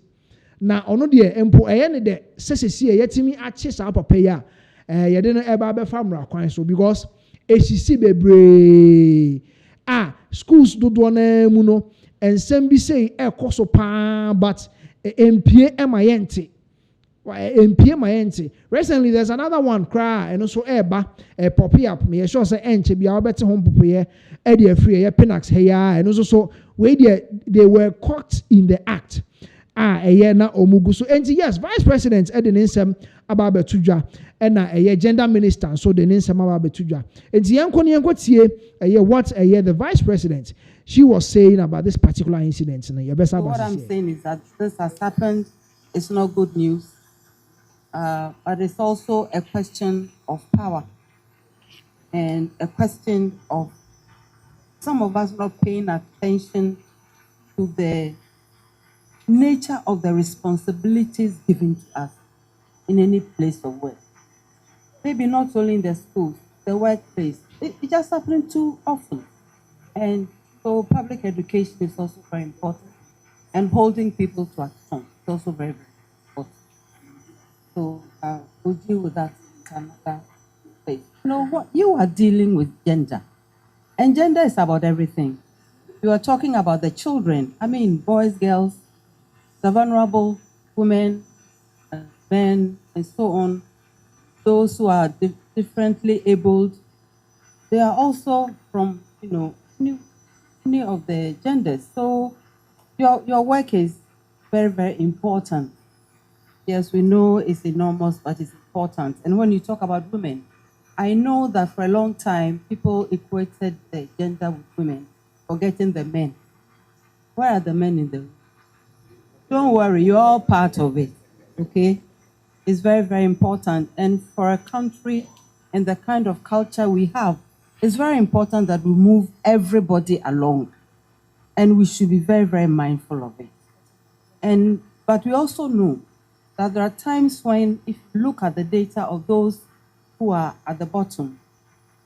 na ono de empo ne de sesesi yetimi ache sa papa ya ye de no eba be famra kwan so because esisi bebre schools do na mu no ensem bi say ekoso pa but empie emayente empie mayente. Recently there's another one cry and also eba pop up me sure say enche bia obete home popoye e dey free e Pinax here and also so we they were caught in the act na omugu so and yes vice president e dey nsem aba betuja na gender minister so the nsem aba betuja and yenko tie what the vice president she was saying about this particular incident. So what I'm saying is that this has happened. It's not good news, but it's also a question of power and a question of some of us not paying attention to the nature of the responsibilities given to us in any place of work. Maybe not only in the schools, the workplace. It just happening too often. And so public education is also very important. And holding people to account is also very, very important. So we'll deal with that in another place. You know what? You are dealing with gender. And gender is about everything. You are talking about the children. I mean, boys, girls, the vulnerable women, men, and so on. Those who are differently abled. They are also from, any of the genders. So your work is very, very important. Yes, we know it's enormous, but it's important. And when you talk about women, I know that for a long time, people equated the gender with women, forgetting the men. Where are the men in the room? Don't worry, you're all part of it, okay? It's very, very important. And for a country and the kind of culture we have, it's very important that we move everybody along. And we should be very, very mindful of it. But we also know that there are times when, if you look at the data of those who are at the bottom,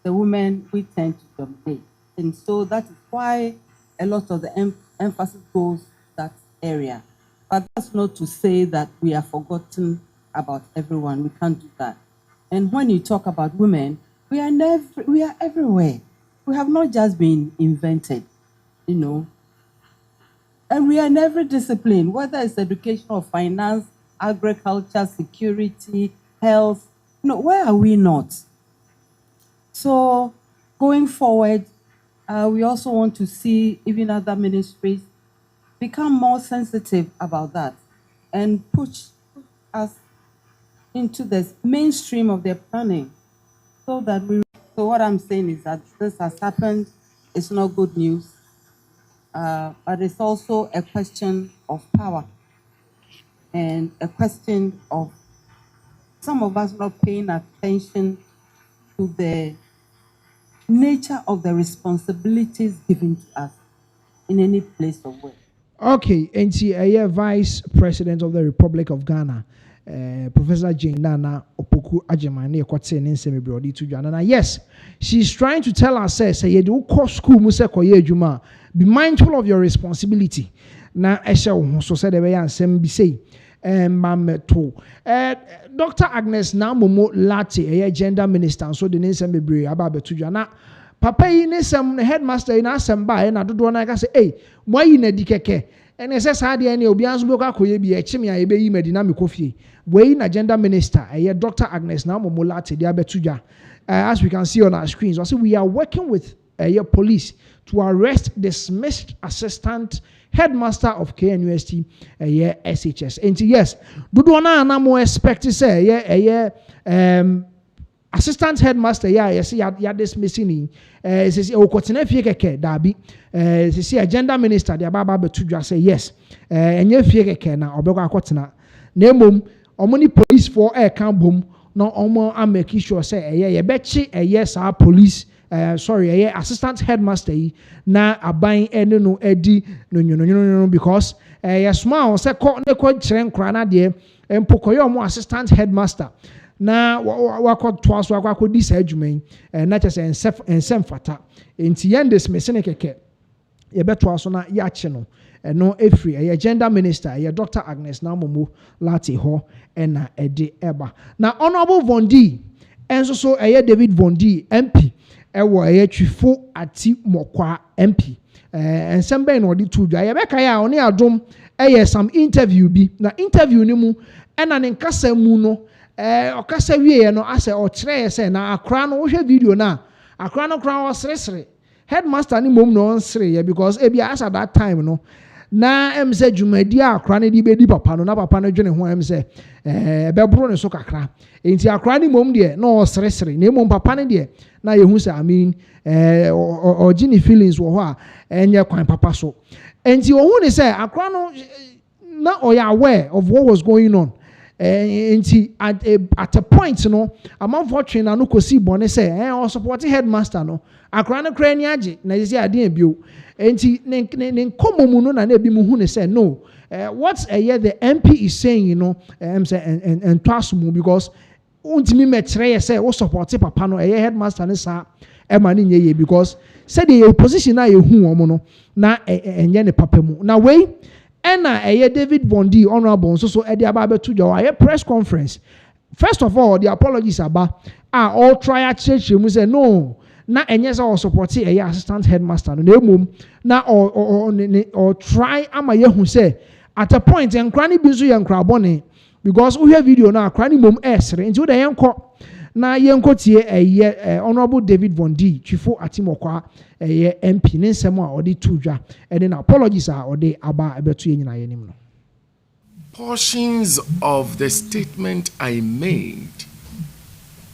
the women, we tend to dominate. And so that is why a lot of the emphasis goes that area. But that's not to say that we are forgotten about everyone. We can't do that. And when you talk about women, we are everywhere. We have not just been invented, And we are in every discipline, whether it's education or finance, agriculture, security, health. Where are we not? So going forward, we also want to see even other ministries become more sensitive about that and push us into the mainstream of their planning so that we... So what I'm saying is that this has happened. It's not good news, but it's also a question of power and a question of some of us not paying attention to the nature of the responsibilities given to us in any place of work. Okay, and see, Vice President of the Republic of Ghana, Professor Jane Nana Opoku Ajemani Ekotse Nsemi Brody to Ghana. Yes, she's trying to tell us, say you do course school muse koye juma. Be mindful of your responsibility. Na esha so said the way ansem bi say mameto. Dr. Agnes Namomo Lati, gender minister, so the Nsemi Brody ababe to Ghana. Papa yi ne sem headmaster na asem ba na dodo na ka say mo yi na di keke ene se sa de ne obi anso be kwa koye bi e chime a ebe yi medina me kofie we na gender minister Dr. Agnes na momola te dia betudwa as we can see on our screens, also we are working with police to arrest dismissed assistant headmaster of KNUST SHS. And yes, do na more expect to say assistant headmaster yes ya dismissing says o kotena fie keke dabi says agenda minister the baba betu say yes enye fie keke na obekwa akotena na emom omoni police for kan bom na omo make sure say ye bechi sa police assistant headmaster na aban ene no edi no because small say ko ne ko kire nkra na de empokoye omo assistant headmaster na wakɔ toaso akɔ di saa adwuma na kyɛ sɛ nsɛm fata nti yɛn dismiss ne kɛkɛ yɛbɛtoa so na yɛakye no ɛno ɛfiri gender minister Dr. Agnes Namomo Lati hɔ ɛna ɛde ɛba na honorable Vondi ɛnso so David Vondi MP ɛwɔ Twifo Ati Mokwa MP nsɛm bɛn na ɔde to dwa yɛbɛka yɛ a ɔne adom some interview bi na interview ne mu ɛna ne nkasa mu no okasa wie no ase o kire se na akra no wo hwe video na akra no kra wo sresre headmaster ni mom no nsre ya because e bia as at that time no na em se dwumadi akra ne di bedi papa no na papa no dwene ho em se bebro ne so kakra enti akra ni mom de no sresre na mom papa ne de na ye hu se I mean o gini feelings wo ho a enye kwan papa so enti o hu ne se akra no na o ya aware of what was going on. At a point, among fortune, no kosi bone say, or supporting headmaster no. Akra no kra ni age na yesi ade bio. Enti ne komo mu no na na bi mu hu ne say no. What the MP is saying, say and twaso mu because untimi metre say wo support papa no headmaster ne sa e ma ne nye because say the opposition na ye hu omo no na enye ne papa mu. Na we Ena David Vondi honorable so edi aba to your press conference. First of all, the apologies about all try church mu say no na enye say support assistant headmaster no mum na or try ama ye hu say at a point enkra ni bi so ye nkra bone because we have video na akra ni mum esre nti wo da yenko na yenko tie honorable David Vondi Twifo Ati Mokwa MP ne nsɛm a ɔde to dwa ɛde na apologies a ɔde aba ɛbɛto yɛ nyina yɛnim no. Portions of the statement I made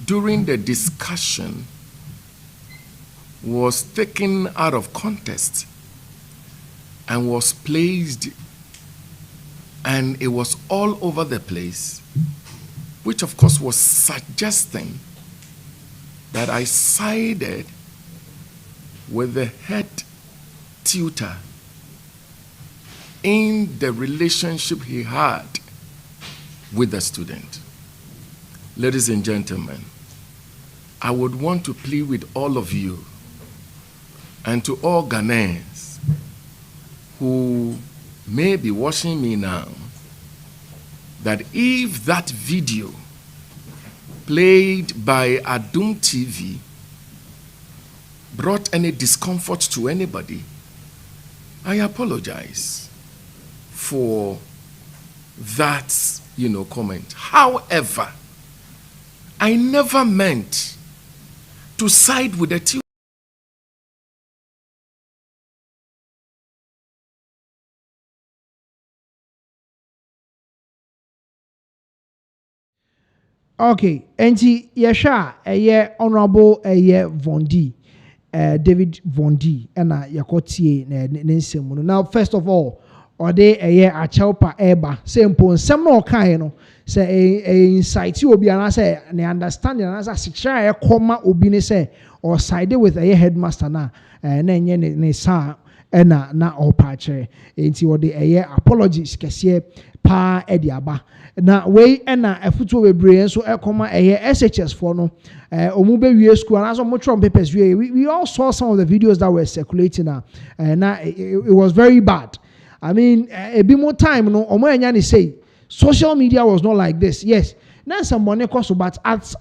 during the discussion was taken out of context and was placed, and it was all over the place, which of course was suggesting that I sided with the head tutor in the relationship he had with the student. Ladies and gentlemen, I would want to plead with all of you and to all Ghanaians who may be watching me now, that if that video played by Adum TV brought any discomfort to anybody, I apologize for that, comment. However, I never meant to side with the team. Okay, enti yesha honorable Vondi David Vondi ena yakotie ne nsɛm no. Now first of all, ɔde achaupa eba say mpo nsɛm no ɔkae no say insight obi ana say ne understanding ana say sikyira ekoma obi ne say or side with headmaster na enye ne sa na ɔpa kyerɛ enti ɔde apologies kɛseɛ pa edi aba na we na afutuo bebree nso ekoma SHS for no omu be wie school and also motron papers we all saw some of the videos that were circulating now it was very bad. I mean a bit more time no omo enya ne say social media was not like this. Yes, now some money cost, but as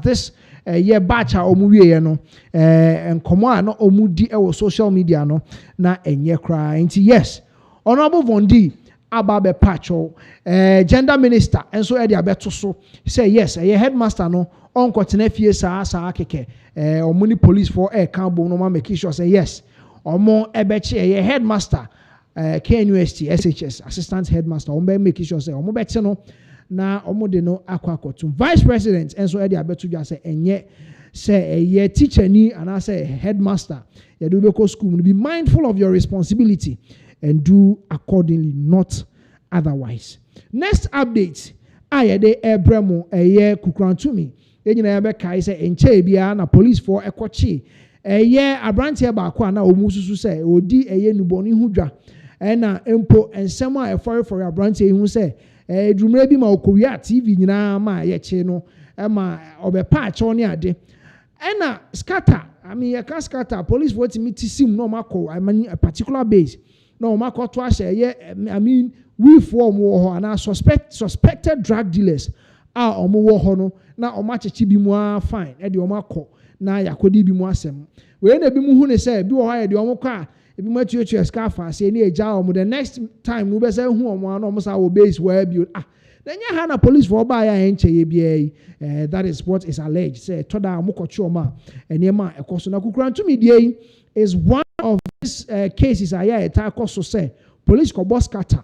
this year batch a omu wie no and komo no omu di social media no na enye cry. Yes, honorable Vondi aba be pacho gender minister enso e de abeto so say yes headmaster no on kotena fie saa keke omuni police for can bo no ma make sure say yes omo ebeche headmaster KNUST SHS assistant headmaster omo make sure say omo bete no na omo de no akwakotum vice president enso e de abeto dwa say enye say teacher ni and I say headmaster you do go school be mindful of your responsibility and do accordingly, not otherwise. Next update, ayede ebremo kukrantumi. Enyina yabe kai se enche bia na police for ekochi. Abrante ba kwa na omususu se odi nuboni hudwa. Na empo ensem a efore for abrante hu se edrumre bi ma okowia TV nyina ma ye no ma obepa acho ne ade. Na scatter, I mean you can scatter police for to meet sim no mako I mean a particular base. No, Marco Twashe, I mean, we form war and our suspected drug dealers are on war hono, now or match a be more fine, Eddie Omako, now Yakodi be more sem. When the Bimuhune said, do I the Omoka, if you met your scarf, say near Jao, the next time we say who one almost our base where you then you had a police for by NCABA, that is what is alleged. Say, Toda Mokochoma, and Yema, a Kosuna Kukran to me, is one of these cases I also say police ko boss kata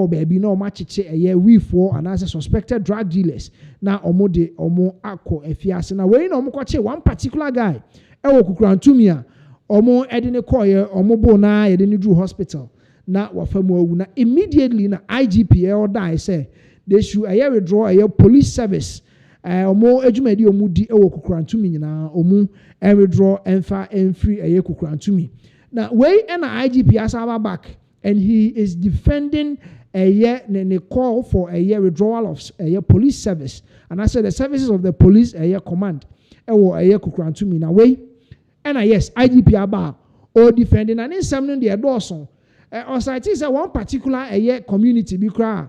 baby no machiche we for and as a suspected drug dealers na omo de omo akọ efiase na we na omo kwache one particular guy kukrantumi a omo edine koye omo bo na edine drew hospital na wafamu awu na immediately na IGP die say they should withdraw police service omo ejumadi omu di kukrantumi nyina omu withdraw emfa emfree kukrantumi. Now, way and IGP has back, and he is defending a call for a withdrawal of a police service. And I said the services of the police command. To me now way. And yes, IGP aba or defending and in some the Dawson. Or so it is one particular community because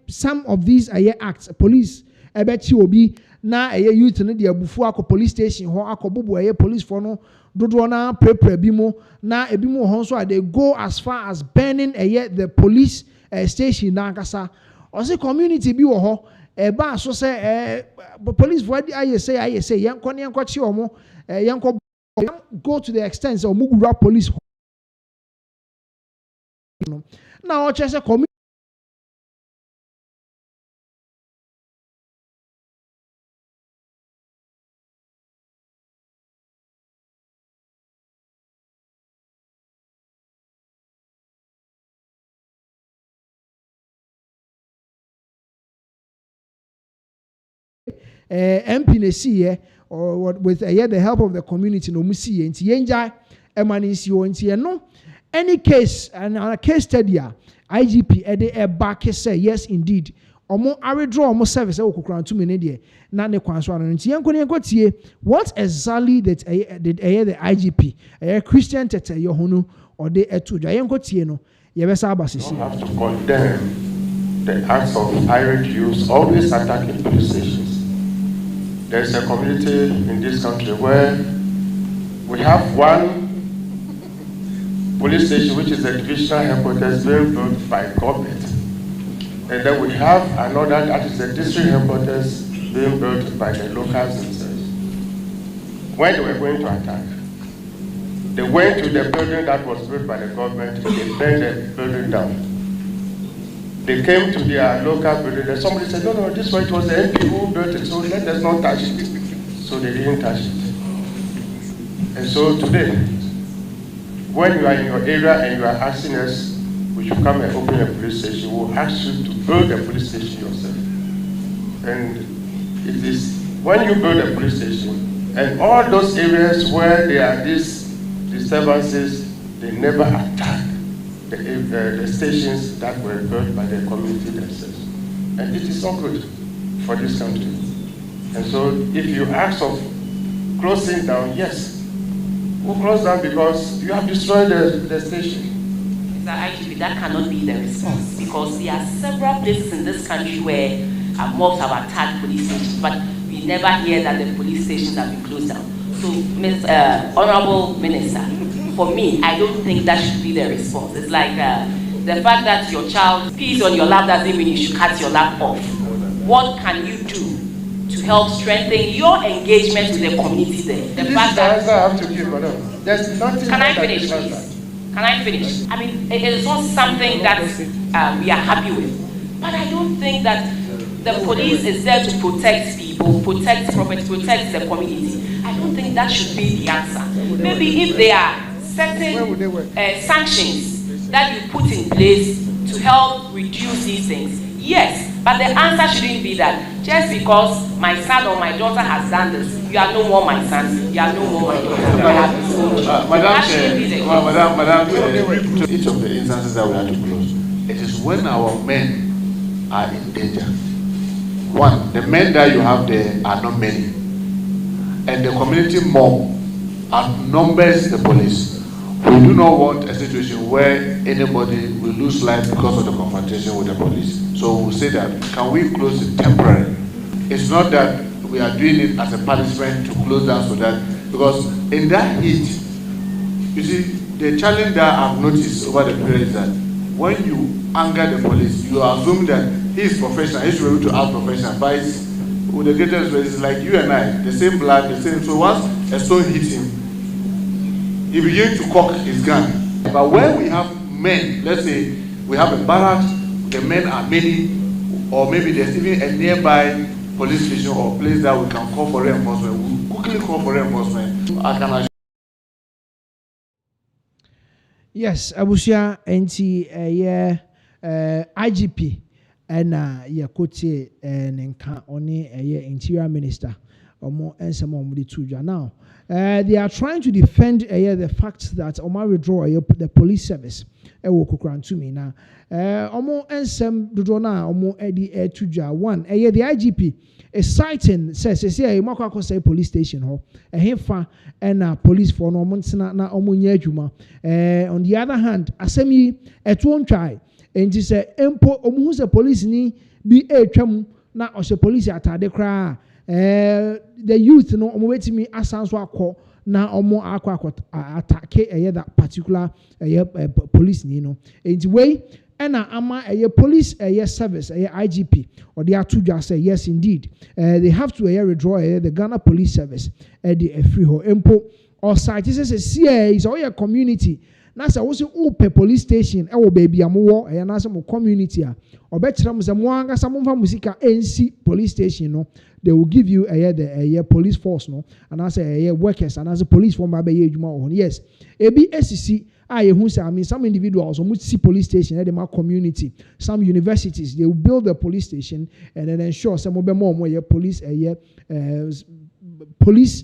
some of these acts, police, I bet you will be na youth in the Bufuako police station or Akobubu police for no. Dodo na prepare bimo na ebimo honso they go as far as burning the police station na nkasa or say community bi wo ho ba so say police for aye say yanko chi omo yanko go to the extent say omugura police na o che say community MP ne see or with the help of the community no musi enti yenja emanisi o enti no any case and a case study IGP e back say yes indeed omo withdraw omo service okukrantu ne de na ne kwanso anu enti yenko tie what exactly that did the IGP Christian tete yo hunu or de etu dwa yenko tie no ye besa abasisi have to condemn the acts of irate youths always attacking police stations. There is a community in this country where we have one police station which is a divisional headquarters being built by government. And then we have another that is a district headquarters being built by the locals themselves. When they were going to attack, they went to the building that was built by the government, they burned the building down. They came to their local building and somebody said, no, this one it was the MP who built it, so let us not touch it. So they didn't touch it. And so today, when you are in your area and you are asking us, we should come and open a police station, we'll ask you to build a police station yourself. And it is when you build a police station, and all those areas where there are these disturbances, they never attack the stations that were built by the community themselves. And it is not good for this country. And so if you ask of closing down, yes, we'll close down because you have destroyed the station. Actually, that cannot be the response because there are several places in this country where mobs have attacked police stations, but we never hear that the police stations have been closed down. So, Honorable Minister, for me, I don't think that should be the response. It's like the fact that your child pees on your lap doesn't mean you should cut your lap off. What can you do to help strengthen your engagement with the community there? The fact that I have to give, madam. There's nothing. Can I finish, please? Can I finish? I mean, it is not something that we are happy with, but I don't think that the police is there to protect people, protect property, protect the community. I don't think that should be the answer. Maybe if there are certain sanctions that you put in place to help reduce these things, yes, but the answer shouldn't be that just because my son or my daughter has done this, you are no more my son, you are no more my daughter. Madam, each of the instances that we have to close, it is when our men are in danger. One, the men that you have there are not many, and the community mob outnumbers the police. We do not want a situation where anybody will lose life because of the confrontation with the police. So we'll say that, can we close it temporarily? It's not that we are doing it as a punishment to close down so that, because in that heat, you see, the challenge that I've noticed over the period is that when you anger the police, you assume that he is professional, he should be able to act professional, but it's, with the greatest respect, it's like you and I, the same blood, the same, so once a stone hits him, he begins to cock his gun. But when we have men, let's say we have a barracks, the men are many, or maybe there's even a nearby police station or place that we can call for reinforcement, we quickly call for reinforcement. I can assure. Yes, Abusia NT IGP and Yakote and Oni Interior Minister Omo and some of the two now. They are trying to defend the fact that Omar withdraw the police service. To me now. Omo and some Dudona Omo Eddie Tuja one. The IGP is citing says Mako say police station ho. Hefa and police for no months na Omo Nyejuma. On the other hand, Asemi won't try. And he say Empo Omo who's a police ni be twam na ose police atade kra. The youth no omo wetimi asanso akọ na omo akọ attack that particular police ni no enti wey na ama police service IGP or they are to just say yes indeed they have to withdraw the Ghana police service the free ho empo or site says see is all community na say wo se open police station wo baby amowo na say mo community a obekira mo say mo anga sa mo fa musika NC police station no they will give you the police force no and I say workers and as a police form ba ye adwuma on yes ebi SCC who say I mean some individuals who see police station at the community some universities they will build a police station and then ensure some of them more police police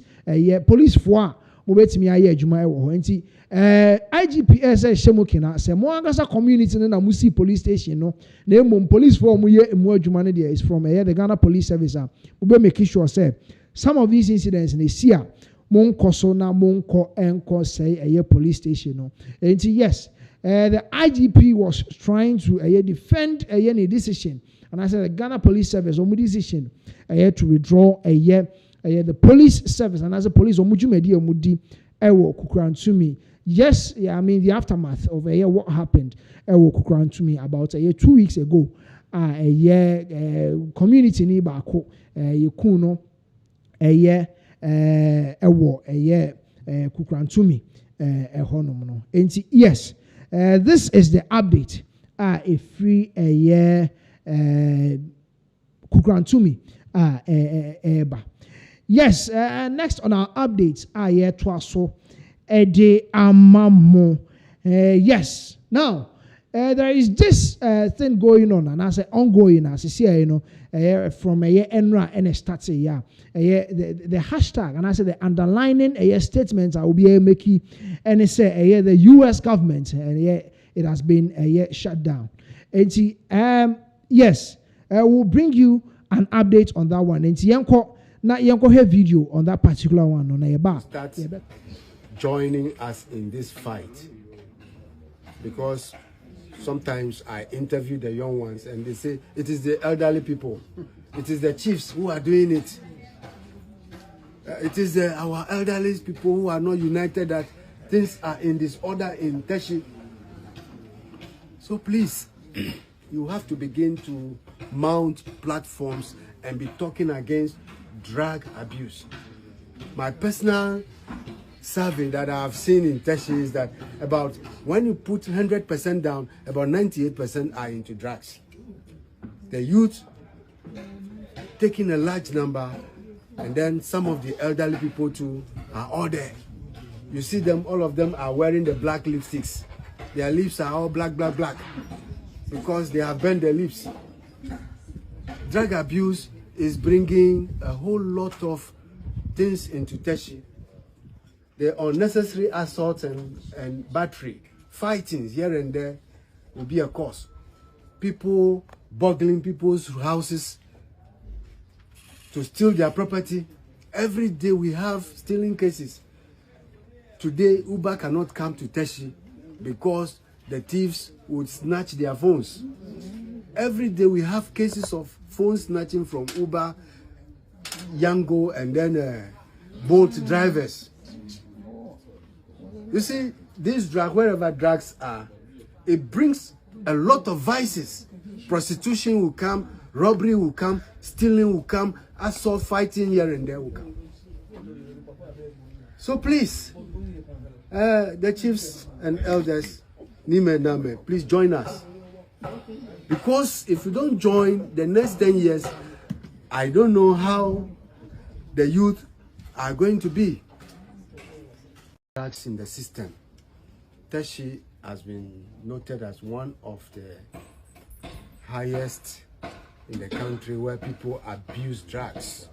for mobetimi aye adwuma wo ho nti IGPS shemokina say mo angasa community na musi police station no na emom police for mo ye emu adwuma no there is from the Ghana police service we be make sure say some of these incidents in Asia monko so na monko enko say police station no nti yes the IGP was trying to defend any decision and I said the Ghana police service omu decision to withdraw the police service and as a police omujumedi omudi ewo kukurantumi yes I mean the aftermath of what happened ewo kukurantumi about 2 weeks ago community ni baako yekuno ewo kukurantumi ehonom no enti yes this is the update a free kukurantumi eba. Yes, next on our updates, twaso ede amamo. Yes, now there is this thing going on, and I say ongoing, as you see, from Enra and start say the hashtag, and I say the underlining statements I will be making, and say the U.S. government, it has been shut down. And yes, I will bring you an update on that one. And now you go have video on that particular one on your back. Start joining us in this fight because sometimes I interview the young ones and they say it is the elderly people, it is the chiefs who are doing it. It is our elderly people who are not united that things are in disorder in Teshi. So please, you have to begin to mount platforms and be talking against drug abuse. My personal survey that I have seen in Teshi is that about when you put 100% down, about 98% are into drugs. The youth taking a large number, and then some of the elderly people too are all there. You see them, all of them are wearing the black lipsticks. Their lips are all black, black, black, because they have burned their lips. Drug abuse is bringing a whole lot of things into Teshi. The unnecessary assaults and battery, fightings here and there will be a cause. People burgling people's houses to steal their property. Every day we have stealing cases. Today, Uber cannot come to Teshi because the thieves would snatch their phones. Every day we have cases of phone snatching from Uber, Yango, and then Bolt drivers. You see, this drug, wherever drugs are, it brings a lot of vices. Prostitution will come, robbery will come, stealing will come, assault, fighting here and there will come. So please, the chiefs and elders, Nime Name, please join us. Because if you don't join, the next 10 years, I don't know how the youth are going to be. Drugs in the system. Teshi has been noted as one of the highest in the country where people abuse drugs.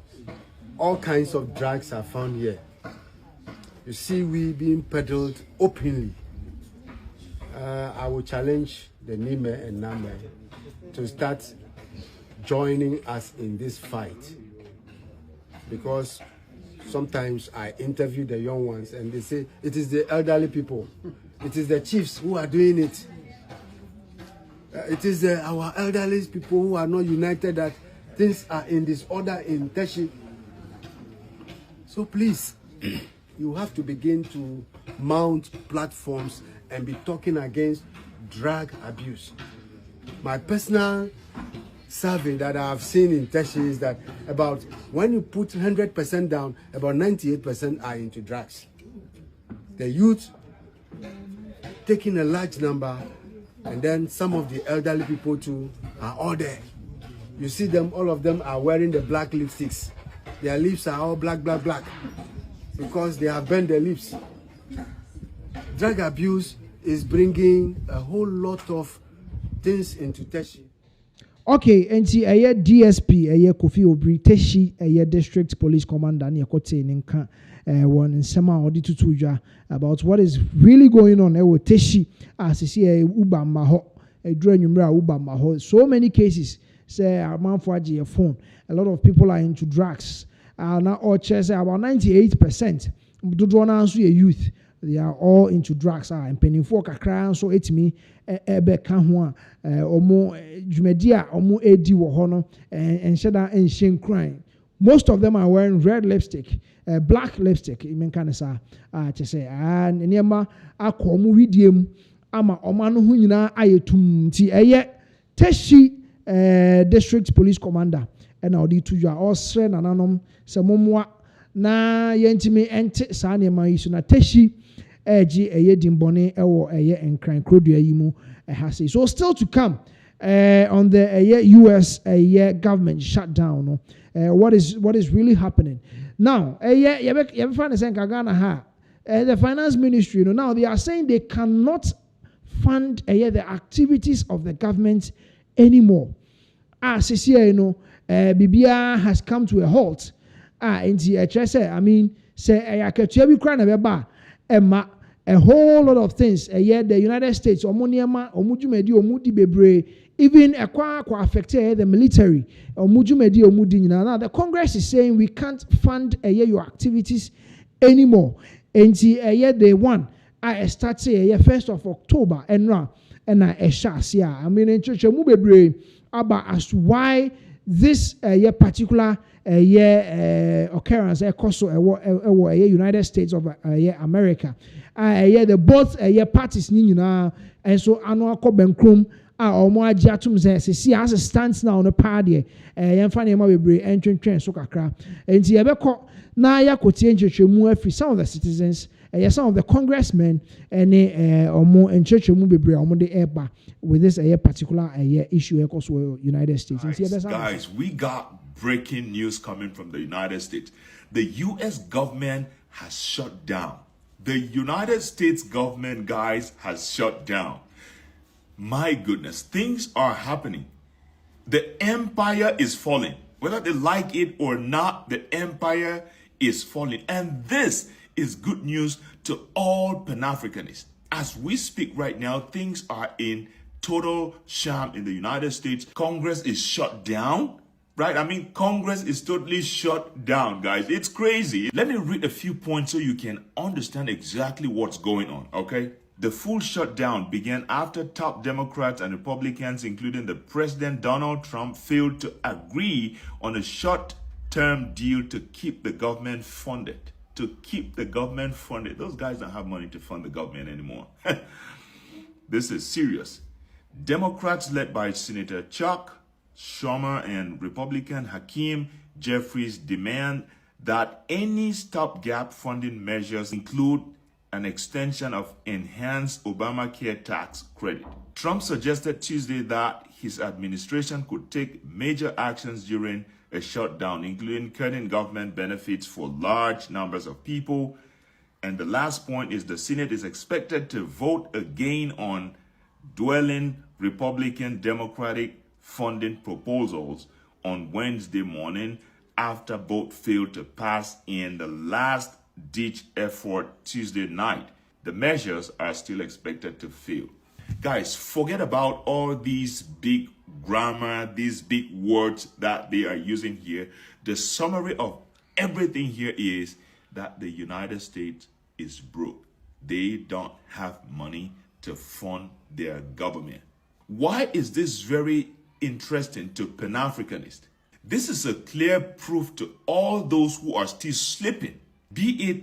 All kinds of drugs are found here. You see, we being peddled openly. I will challenge the Nime and Name to start joining us in this fight, because sometimes I interview the young ones and they say it is the elderly people, it is the chiefs who are doing it. It is our elderly people who are not united that things are in disorder in Teshi. So please, you have to begin to mount platforms and be talking against drug abuse. My personal survey that I have seen in Teshi is that about when you put 100% down, about 98% are into drugs. The youth taking a large number, and then some of the elderly people too are all there. You see them, all of them are wearing the black lipsticks. Their lips are all black, black, black, because they have burned their lips. Drug abuse is bringing a whole lot of things into Teshi. Okay, nti eye DSP eye Kofi Obri Teshi eye District Police Commander ne ekote ne nka won nsema odi tutudwa about what is really going on with Teshi as see Uber ma ho edura nwumra Uber ma ho. So many cases say amanfo age your phone. A lot of people are into drugs. Now all say about 98% dodo na nso ye youth. They are all into drugs. And pennyfo kakra so etimi ebe ka ho a omo dwumadi a omo edi wo ho no enhyeda enhyen kran. Most of them are wearing red lipstick, black lipstick. Even kind of say and niema akọ omo widiem ama oma no ho nyina ayetum ti eye Teshi District Police Commander and odi tuja osre nananom se momwa na yentimi ente saa niema yi so na Teshi Eji eye dimbone ewo eye enkran krodua yi mu ehase. So still to come on the US government shutdown. What is really happening now? You find the finance ministry. Now they are saying they cannot fund the activities of the government anymore. Bibia has come to a halt. I mean, say a whole lot of things. The United States, even affected the military. Now the Congress is saying we can't fund your activities anymore. They one I start 1st of October and I mean in church about as to why this particular occurrence United States of America. The both parties and so annual Kobenkrum omo agye atum sɛ see as a stands now on the party yɛmfa nneɛma bebree ɛntwentwɛn so kakra enti yɛbɛkɔ na yɛakɔtie nkyerɛkyerɛmu afiri some of the citizens some of the congressmen ɛne ɔmo nkyerɛkyerɛmu bebree a ɔmo de ɛba with this particular issue ɛkɔ so United States. Guys, we got breaking news coming from the United States. The U.S. government has shut down. The United States government, guys, has shut down. My goodness, things are happening. The empire is falling. Whether they like it or not, the empire is falling. And this is good news to all Pan-Africanists. As we speak right now, things are in total sham in the United States. Congress is shut down, right? I mean, Congress is totally shut down, guys. It's crazy. Let me read a few points so you can understand exactly what's going on, okay? The full shutdown began after top Democrats and Republicans, including the President Donald Trump, failed to agree on a short-term deal to keep the government funded. To keep the government funded. Those guys don't have money to fund the government anymore. This is serious. Democrats led by Senator Chuck Schumer and Republican Hakeem Jeffries demand that any stopgap funding measures include an extension of enhanced Obamacare tax credit. Trump suggested Tuesday that his administration could take major actions during a shutdown, including cutting government benefits for large numbers of people. And the last point is the Senate is expected to vote again on dueling Republican Democratic funding proposals on Wednesday morning after both failed to pass in the last-ditch effort Tuesday night. The measures are still expected to fail. Guys, forget about all these big grammar, these big words that they are using here. The summary of everything here is that the United States is broke. They don't have money to fund their government. Why is this very interesting to Pan-Africanists? This is a clear proof to all those who are still sleeping, be it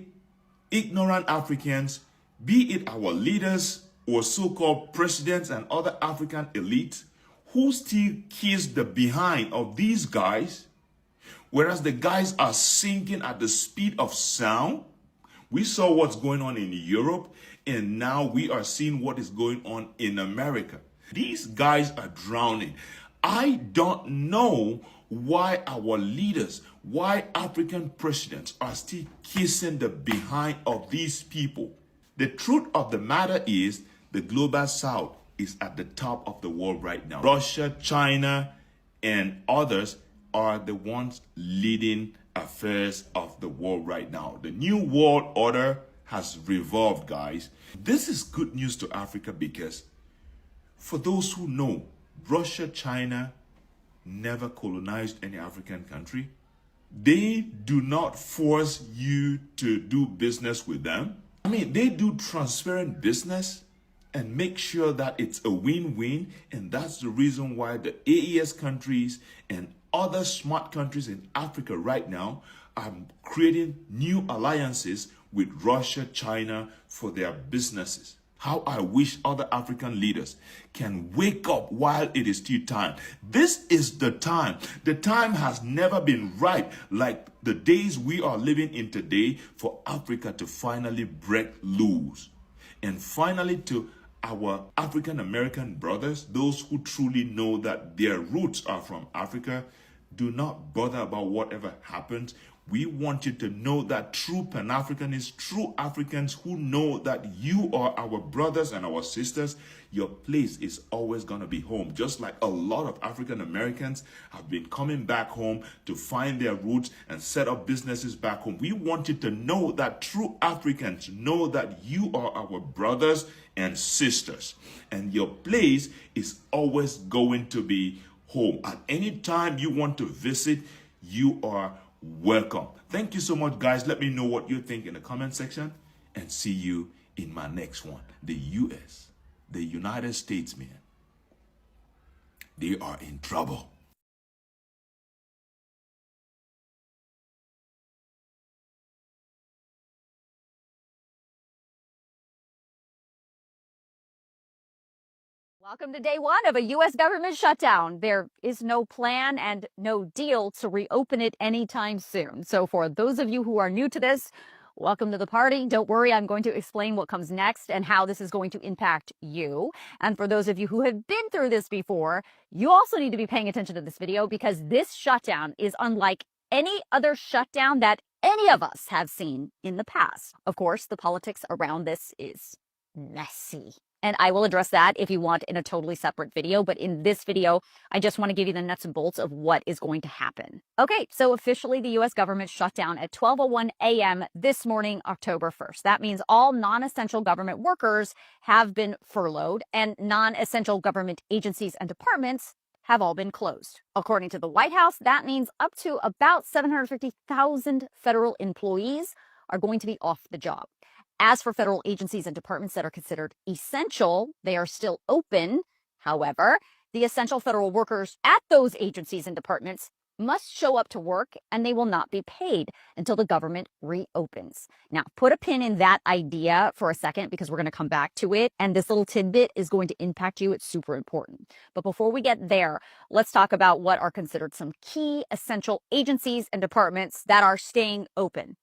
ignorant Africans, be it our leaders or so-called presidents and other African elites who still kiss the behind of these guys, whereas the guys are sinking at the speed of sound. We saw what's going on in Europe, and now we are seeing what is going on in America. These guys are drowning. I don't know why our leaders, why African presidents are still kissing the behind of these people. The truth of the matter is the global south is at the top of the world right now. Russia, China, and others are the ones leading affairs of the world right now. The new world order has revolved, guys. This is good news to Africa because for those who know, Russia, China never colonized any African country. They do not force you to do business with them. I mean, they do transparent business and make sure that it's a win-win. And that's the reason why the AES countries and other smart countries in Africa right now are creating new alliances with Russia, China for their businesses. How I wish other African leaders can wake up while it is still time. This is the time. The time has never been right like the days we are living in today for Africa to finally break loose. And finally to our African American brothers, those who truly know that their roots are from Africa, do not bother about whatever happens. We want you to know that true Pan-Africanists, true Africans who know that you are our brothers and our sisters, your place is always going to be home. Just like a lot of African Americans have been coming back home to find their roots and set up businesses back home. We want you to know that true Africans know that you are our brothers and sisters. And your place is always going to be home. At any time you want to visit, you are welcome. Thank you so much, guys. Let me know what you think in the comment section and see you in my next one. The US, the United States, man, they are in trouble. Welcome to day one of a U.S. government shutdown. There is no plan and no deal to reopen it anytime soon. So for those of you who are new to this, welcome to the party. Don't worry, I'm going to explain what comes next and how this is going to impact you. And for those of you who have been through this before, you also need to be paying attention to this video because this shutdown is unlike any other shutdown that any of us have seen in the past. Of course, the politics around this is messy. And I will address that if you want in a totally separate video. But in this video, I just want to give you the nuts and bolts of what is going to happen. Okay, so officially the U.S. government shut down at 12:01 a.m. this morning, October 1st. That means all non-essential government workers have been furloughed and non-essential government agencies and departments have all been closed. According to the White House, that means up to about 750,000 federal employees are going to be off the job. As for federal agencies and departments that are considered essential, they are still open. However, the essential federal workers at those agencies and departments must show up to work and they will not be paid until the government reopens. Now, put a pin in that idea for a second because we're going to come back to it. And this little tidbit is going to impact you. It's super important. But before we get there, let's talk about what are considered some key essential agencies and departments that are staying open.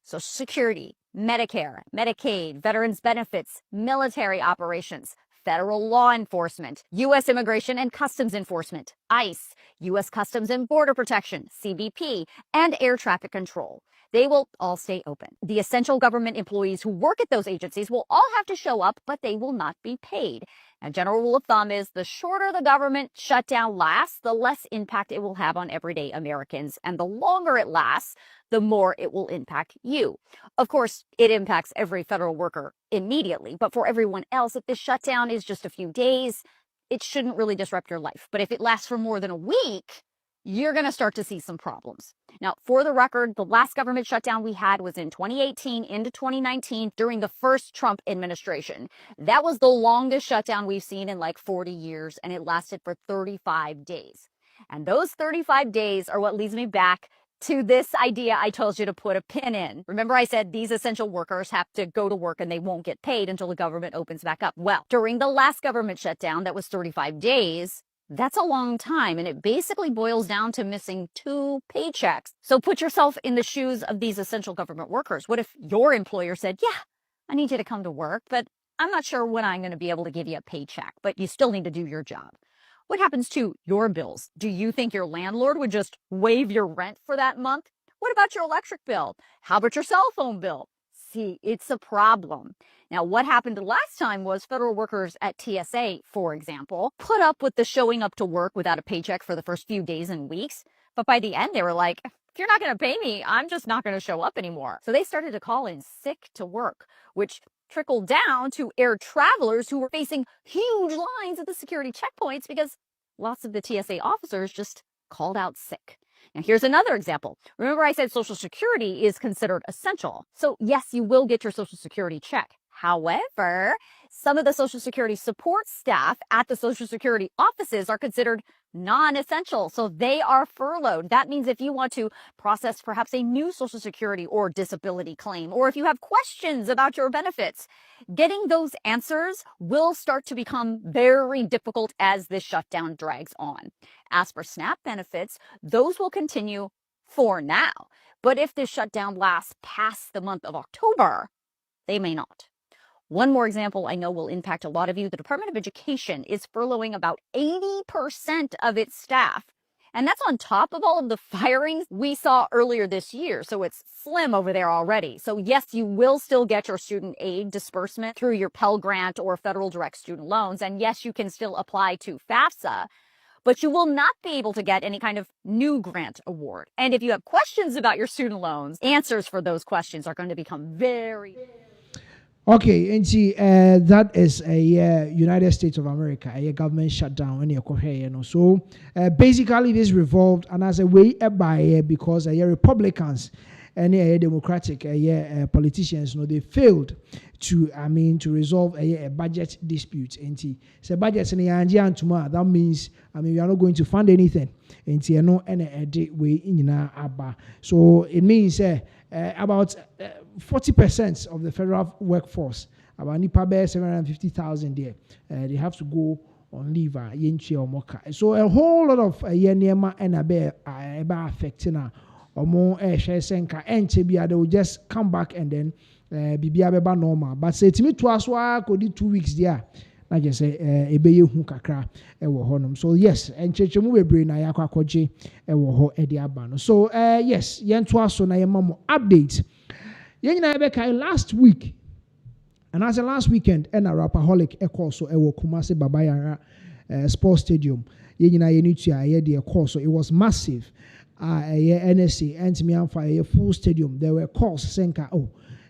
Social Security, Medicare, Medicaid, Veterans Benefits, military operations, federal law enforcement, U.S. Immigration and Customs Enforcement, ICE, U.S. Customs and Border Protection, CBP, and Air Traffic Control. They will all stay open. The essential government employees who work at those agencies will all have to show up, but they will not be paid. A general rule of thumb is the shorter the government shutdown lasts, the less impact it will have on everyday Americans. And the longer it lasts, the more it will impact you. Of course, it impacts every federal worker immediately. But for everyone else, if this shutdown is just a few days, it shouldn't really disrupt your life. But if it lasts for more than a week, you're going to start to see some problems. Now, for the record, the last government shutdown we had was in 2018 into 2019 during the first Trump administration. That was the longest shutdown we've seen in like 40 years, and it lasted for 35 days. And those 35 days are what leads me back to this idea I told you to put a pin in. Remember I said these essential workers have to go to work and they won't get paid until the government opens back up. Well, during the last government shutdown, that was 35 days, that's a long time, and it basically boils down to missing 2 paychecks. So put yourself in the shoes of these essential government workers. What if your employer said, yeah, I need you to come to work, but I'm not sure when I'm going to be able to give you a paycheck, but you still need to do your job. What happens to your bills? Do you think your landlord would just waive your rent for that month? What about your electric bill? How about your cell phone bill? See, it's a problem. Now, what happened last time was federal workers at TSA, for example, put up with the showing up to work without a paycheck for the first few days and weeks. But by the end, they were like, if you're not going to pay me, I'm just not going to show up anymore. So they started to call in sick to work, which trickled down to air travelers who were facing huge lines at the security checkpoints because lots of the TSA officers just called out sick. Now, here's another example. Remember I said Social Security is considered essential. So yes, you will get your Social Security check. However, some of the Social Security support staff at the Social Security offices are considered non-essential, so they are furloughed. That means if you want to process perhaps a new Social Security or disability claim, or if you have questions about your benefits, getting those answers will start to become very difficult as this shutdown drags on. As for SNAP benefits, those will continue for now. But if this shutdown lasts past the month of October, they may not. One more example I know will impact a lot of you. The Department of Education is furloughing about 80% of its staff. And that's on top of all of the firings we saw earlier this year. So it's slim over there already. So yes, you will still get your student aid disbursement through your Pell Grant or federal direct student loans. And yes, you can still apply to FAFSA, but you will not be able to get any kind of new grant award. And if you have questions about your student loans, answers for those questions are going to become very... Okay, and see, that is a United States of America, a government shutdown. So basically, this revolved, and as a way by because Republicans and Democratic politicians, they failed to resolve a budget dispute. And so budgets in the that means we are not going to fund anything. And so it means about 40% of the federal workforce, about 750,000 there, they have to go on leave yenchi omoka. So a whole lot of yenema and a affecting omo share senka enche they will just come back and then bibia beba normal. But say to me to us could 2 weeks there. I just say ebeye hu kakra ewo honum. So yes, enchechemu bebre na yakwa kwaje ewo ho edi aba. So yes, yen to aso na yemamo update. Yen na ebeka last week. And as a last weekend, and a Rapaholic course so ewo Kumasi Babayara Sports Stadium. Yen na yenutia the course so it was massive. NSA and me a full stadium. There were course senka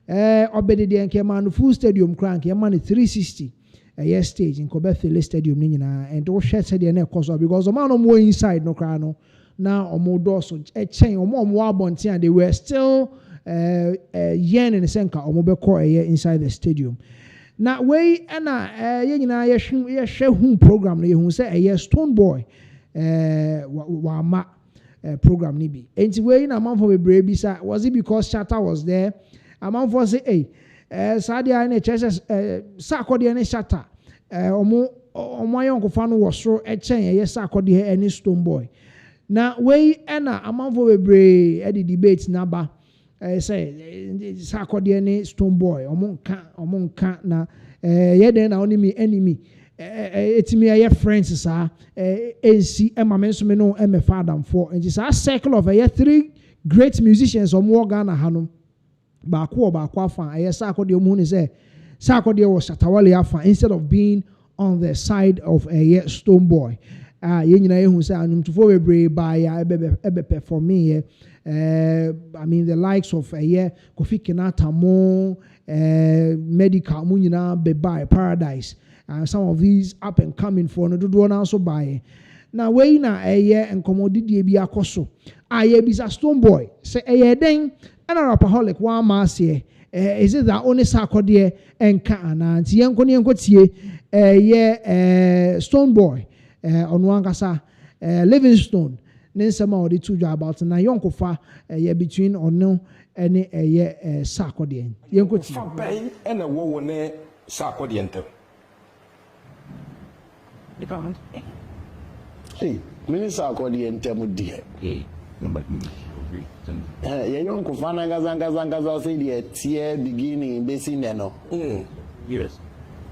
obedi de enke man full stadium crank man 360. Yes, stage in Kobethi Stadium, and all shirts said the course because the man more inside no crano now or more dorsal a chain or more wabonti and they were still yen in the senka or mobile core inside the stadium. Now, way and I share whom program who say a Stone Boy wama program nibi. And way in a month of a baby was it because Shatter was there? A month for say, hey. Sadia ne churches sakode ne shata omo yon kofano wo soro echen ye sakode any Stone Boy na we na amanfo bebre e di debate na ba say sakode ne Stone Boy omo nka na ye den na only me enemy etimi ye friends sa ensi ema menso me no em father for and this a circle of 3 great musicians omo Ghana hanom Baku afa ayesa de omu ni say sakode was Shatawale afa instead of being on the side of a Stone Boy ye nyina ye hu say anum tufo bebre ba ya ebe performing I mean the likes of Kofi Kinata mo medical mu nyina be by Paradise and some of these up and coming for no do na so buy na we na enkomodidie bi akoso aye bisa Stone Boy say den and a rapaholic one mass here. Is it that only sakode and can and Yanko Stone Boy on one casa Livingstone. Then some of the 2 job about na Yonko fa between or no any sakode. Yanko pay and a woman sakodiente. Hey, Minister sakodiente would dear. Yon kufana gaza say the tier beginning basing no. Yes.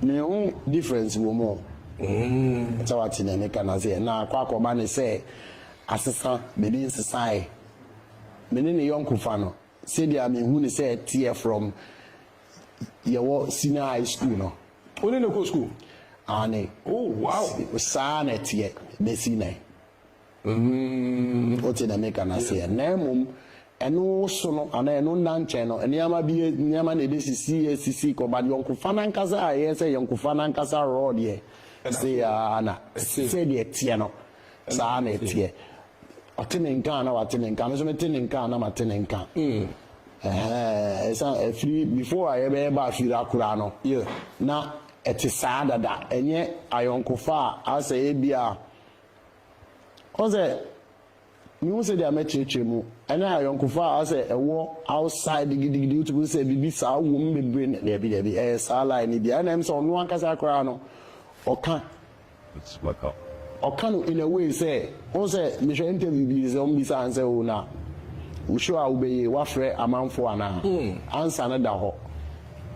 No difference more. So what in the can say na kwa man say assistant maybe society. Menene yon kufano say the me who say tier from your senior high school no. Only no school. Ane. Oh wow. Sa na tier basing what in America na say na eno so no ana eno nanche no eniama bi eniama na CCC ko ba yonku fanankasa aye say yonku fanankasa road ye say ana say de tie no sa na tie otenenka na watenenka no so metenenka na matenenka esa free before I ever ba fira kura no yeah na etisa dada enye ayonku fa asa bia cause you say they are metrichemu and I yonkufa as a war outside the gidi to say bibi sa wo membrane there be sa line bi and am so no ankasa kra no oka it's work out oka in a way say on say me show interview bi say on bi sa answer o na wo show a wo be wa frɛ amanfo ana answer na da ho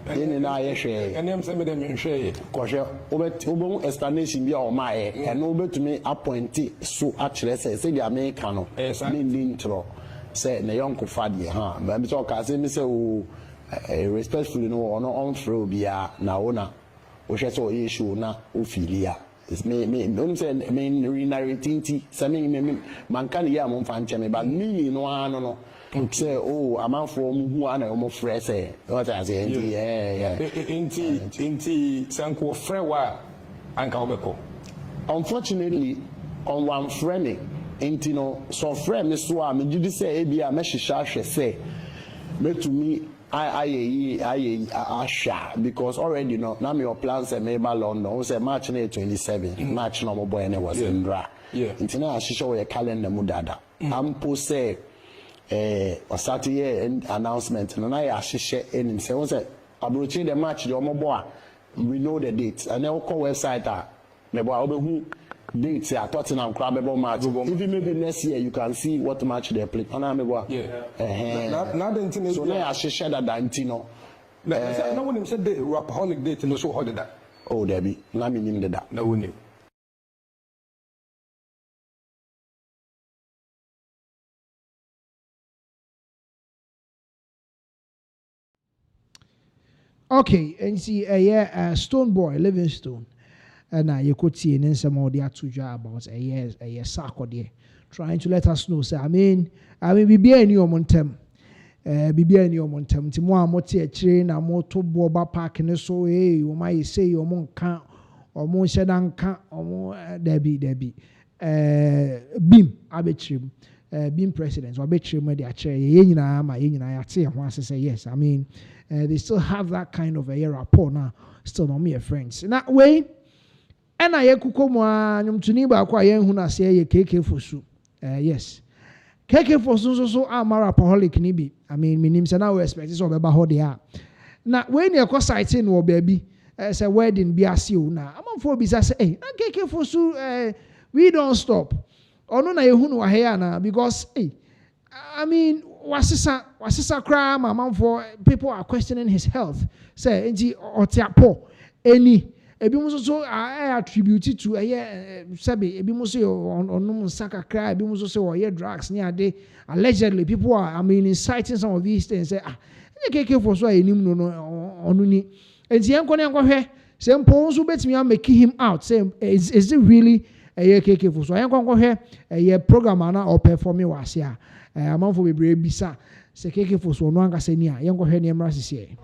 ene na ye hwe and am say me dem hwe kɔhwɛ obon explanation bi a o ma ye and obetumi appoint so akyerɛ say the American no ni intro say na yonko fa de ha ba mi so ka say me say o respectfully no ono on throw bia na ona o hwɛ so o issue na o filia is me don't say me narrating say me man kan ya mo fa nche me ba me no ano no say oh amanfo mu hu ana o mo frɛ say what I say inti sanko frɛ wa anka obeko unfortunately on one friend inti no so friend me so a me gidi say e bia me hwehwɛ ahwɛ say me to me I asha because already no now your plans say me ba London o say March 27 March no mo boy and was in dra inti na ahwehwɛ we calendar mu dada ampo say or Saturday announcement and I ahwehwɛ enim say abrochi the match the omobo we know the date and then call website Maybe I'll be dates at Tottenham Crab match. Even maybe next year you can see what match they play. So now I should share that Dantino. No one said the Rapaholic date and so holiday. Oh, Debbie, let me name that. No one. Okay, and see Stone Boy Livingstone. And you could see in some of the atuja about a year circle there, trying to let us know. So I mean, we be any momentum. Be any momentum. Timo moti a train a moto boba park and so you might say your mon can't or mon shedan can't or more Debbie. Beam Abetrim. Being president, or betray media chair, I say yes. I mean, they still have that kind of a rapport now, still not mere friends. In that way, and I kukomwa nyumtuniba kwa yen huna say KK Fosu. Yes. KK Fosu so amara alcoholic nibi. I mean, minim se na we expect so beba ho de a. Na when you go sighting wo baby, say wedding bi asio na. Amanfo bi say, "Hey, KK Fosu we don't stop." Ono na ehunu wa here na because I mean wasisa cry mama for people are questioning his health. Say enti otiapo any ebi mo so attribute to sabi ebi mo so onum nsaka cry ebi mo so say drugs near ade allegedly people are inciting some of these things say KK for so enim no onu ni enti enko ne enko hwe say mpo so betimi make him out say is it really KK for so enko hwe program na or performing was ya amanfo bebre bisa say KK for so no anka say ni a enko hwe ne emra sisi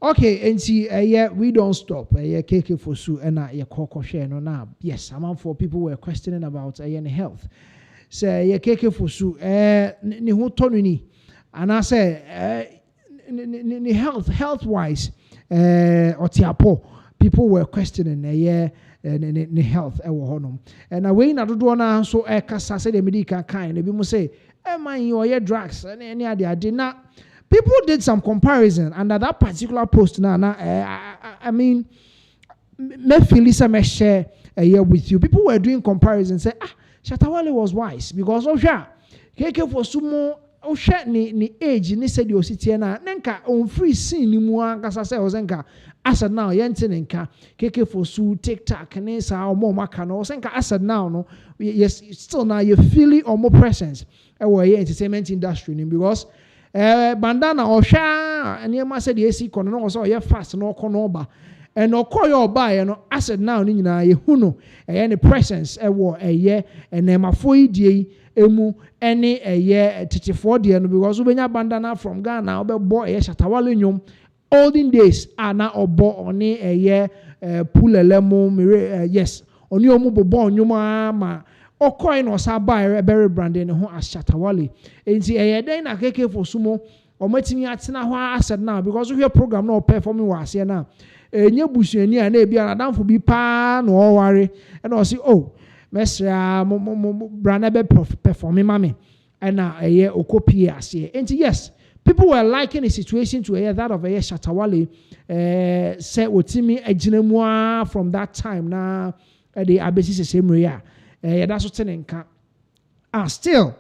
Okay, and see, we don't stop. KK Fosu and Koko share no now. Yes, among for people were questioning about health. Say KK Fosu ni hotonuni, and I say ni health wise otiapo people were questioning ni health honum. And away na do na so kasa say the medical kind. Ebi mo say man you drugs and any other did not. People did some comparison under that particular post now. I mean, me feel some share with you. People were doing comparison. Say, Shatawale was wise because KK for sumo ni age ni said you sit here na nenka on free scene ni mua kasa say ozenka asad now yente nenka KK for su TikTok ni sa or more maka no ozenka asad now no yes still now you feel it or more presence entertainment industry because bandana osha and you must say the AC corner no so fast no konoba and no call your buy no asset now ni na ye huno any presence wo and ma foi die emu any tetifo die no because ubenya bandana from Ghana obebo Shatawale nyom olden days ana obo oni pulelemu yes oni omu bobo nyom ma Okoy no sabai berry branding ho Shatawale enti den na KK for sumo o matimi atena ho asset now because we program no performing was here now enye busuani a na bia na danfo bi pa no o ware and o say oh mesra brand be performing mame and okopie ase. And yes, people were liking the situation to that of Shatawale. Say otimi ejinamwa from that time na the abesi same area. That's what tenenka. Still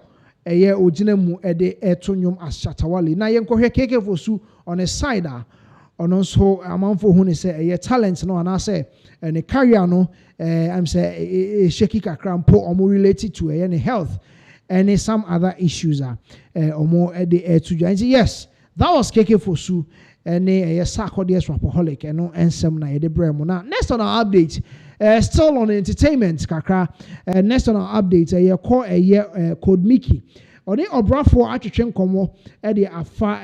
ojinamu de etonyum as Shatawale. Na yenkohwe keke fosu on a side on also amanfo hu ne say talent no and say and a career no I'm say shaky kakra mpo omo related to any health and some other issues omo de to yes, that was keke fosu and Sarkodie Rapaholic and no ensem na de bremo. Now next on our update, still on entertainment kakra, next on our update call code Mickey Ode obrafo atwetwe nkomo de afa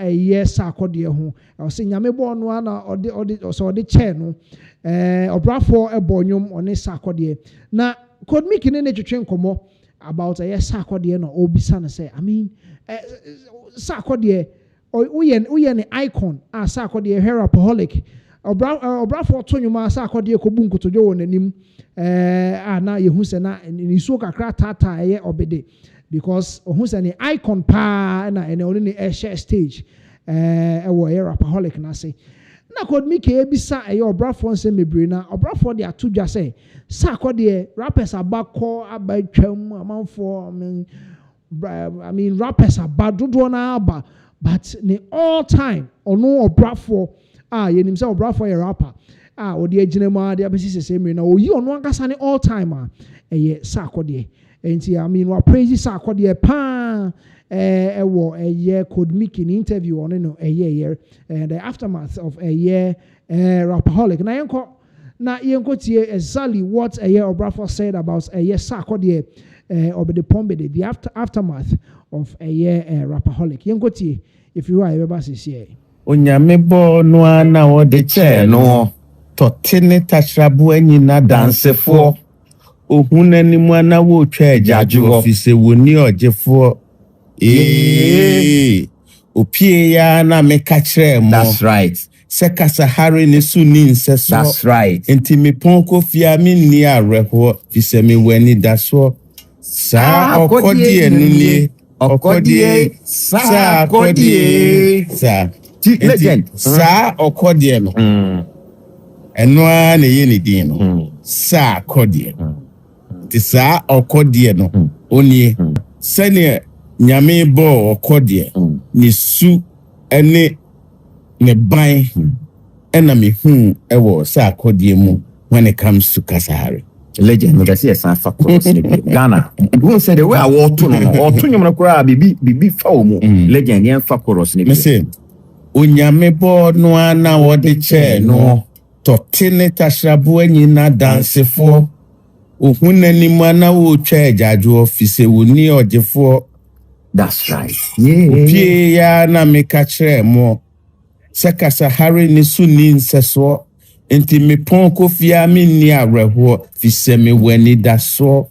Sarkodie ho o se nyame bo no ana ode chair no obrafo ebonyom one Sarkodie na code Mickey ne twetwe nkomo about Sarkodie no obisa no say I mean Sarkodie uye ne icon Sarkodie herapaholic obrafo tonyuma Sarkodie kobu nkotojo won anim na yehu se na niso kakra tata obede because who's an icon pa na only share stage rapaholic na say na code me ke bisa obrafo nse mebre na obrafo de atudwa say Sarkodie rappers abakọ abatwam amanfo I mean rappers abadodo na aba but ne all time ono obrafo yenim say obrafo ye rapper odi aginema de abesi seseme na oyi ono ankasa ne all time Sarkodie. And I mean, we praise Sarkodie pa could make an interview on a year and the aftermath of a year rapaholic. Na yenko tie exactly what a year Obrafo said about a year Sarkodie or the Pombede, the aftermath of a year rapaholic. Yenko tie if you are ever say. Onyame bo no ana o de che no totene tashrabu enyi na dansefo. Ohuna ni mwana wo twa ejajo office woni ojefo opie ya na meka kire mo. That's right. Seka sahari ni suni nseso. That's right. Enti me ponko fia mi ni areho fise me weni daso sa okodie nuni okodie sa okodie sa legend sa okodie no enwa na ye ni din no sa okodie Tisa okodie no oni sene nyame bo okodie ni su ene ne ban ena me hu ewo sa akodie mu when it comes to Kasahari legend no gasi esa fa cross Ghana who said the way I want to no nyom na kura bibi fa o mu legend yen fa cross ni me say onyame bo no ana wo de che no totene tashrabu enyi na dansefo Ohuna ni mwana wo twa ejajo office woni ojefo. That's right. Opie ya na meka kire mo. Seka sahari ni suni nseso. Enti me ponko fia mi ni areho fise me weni daso.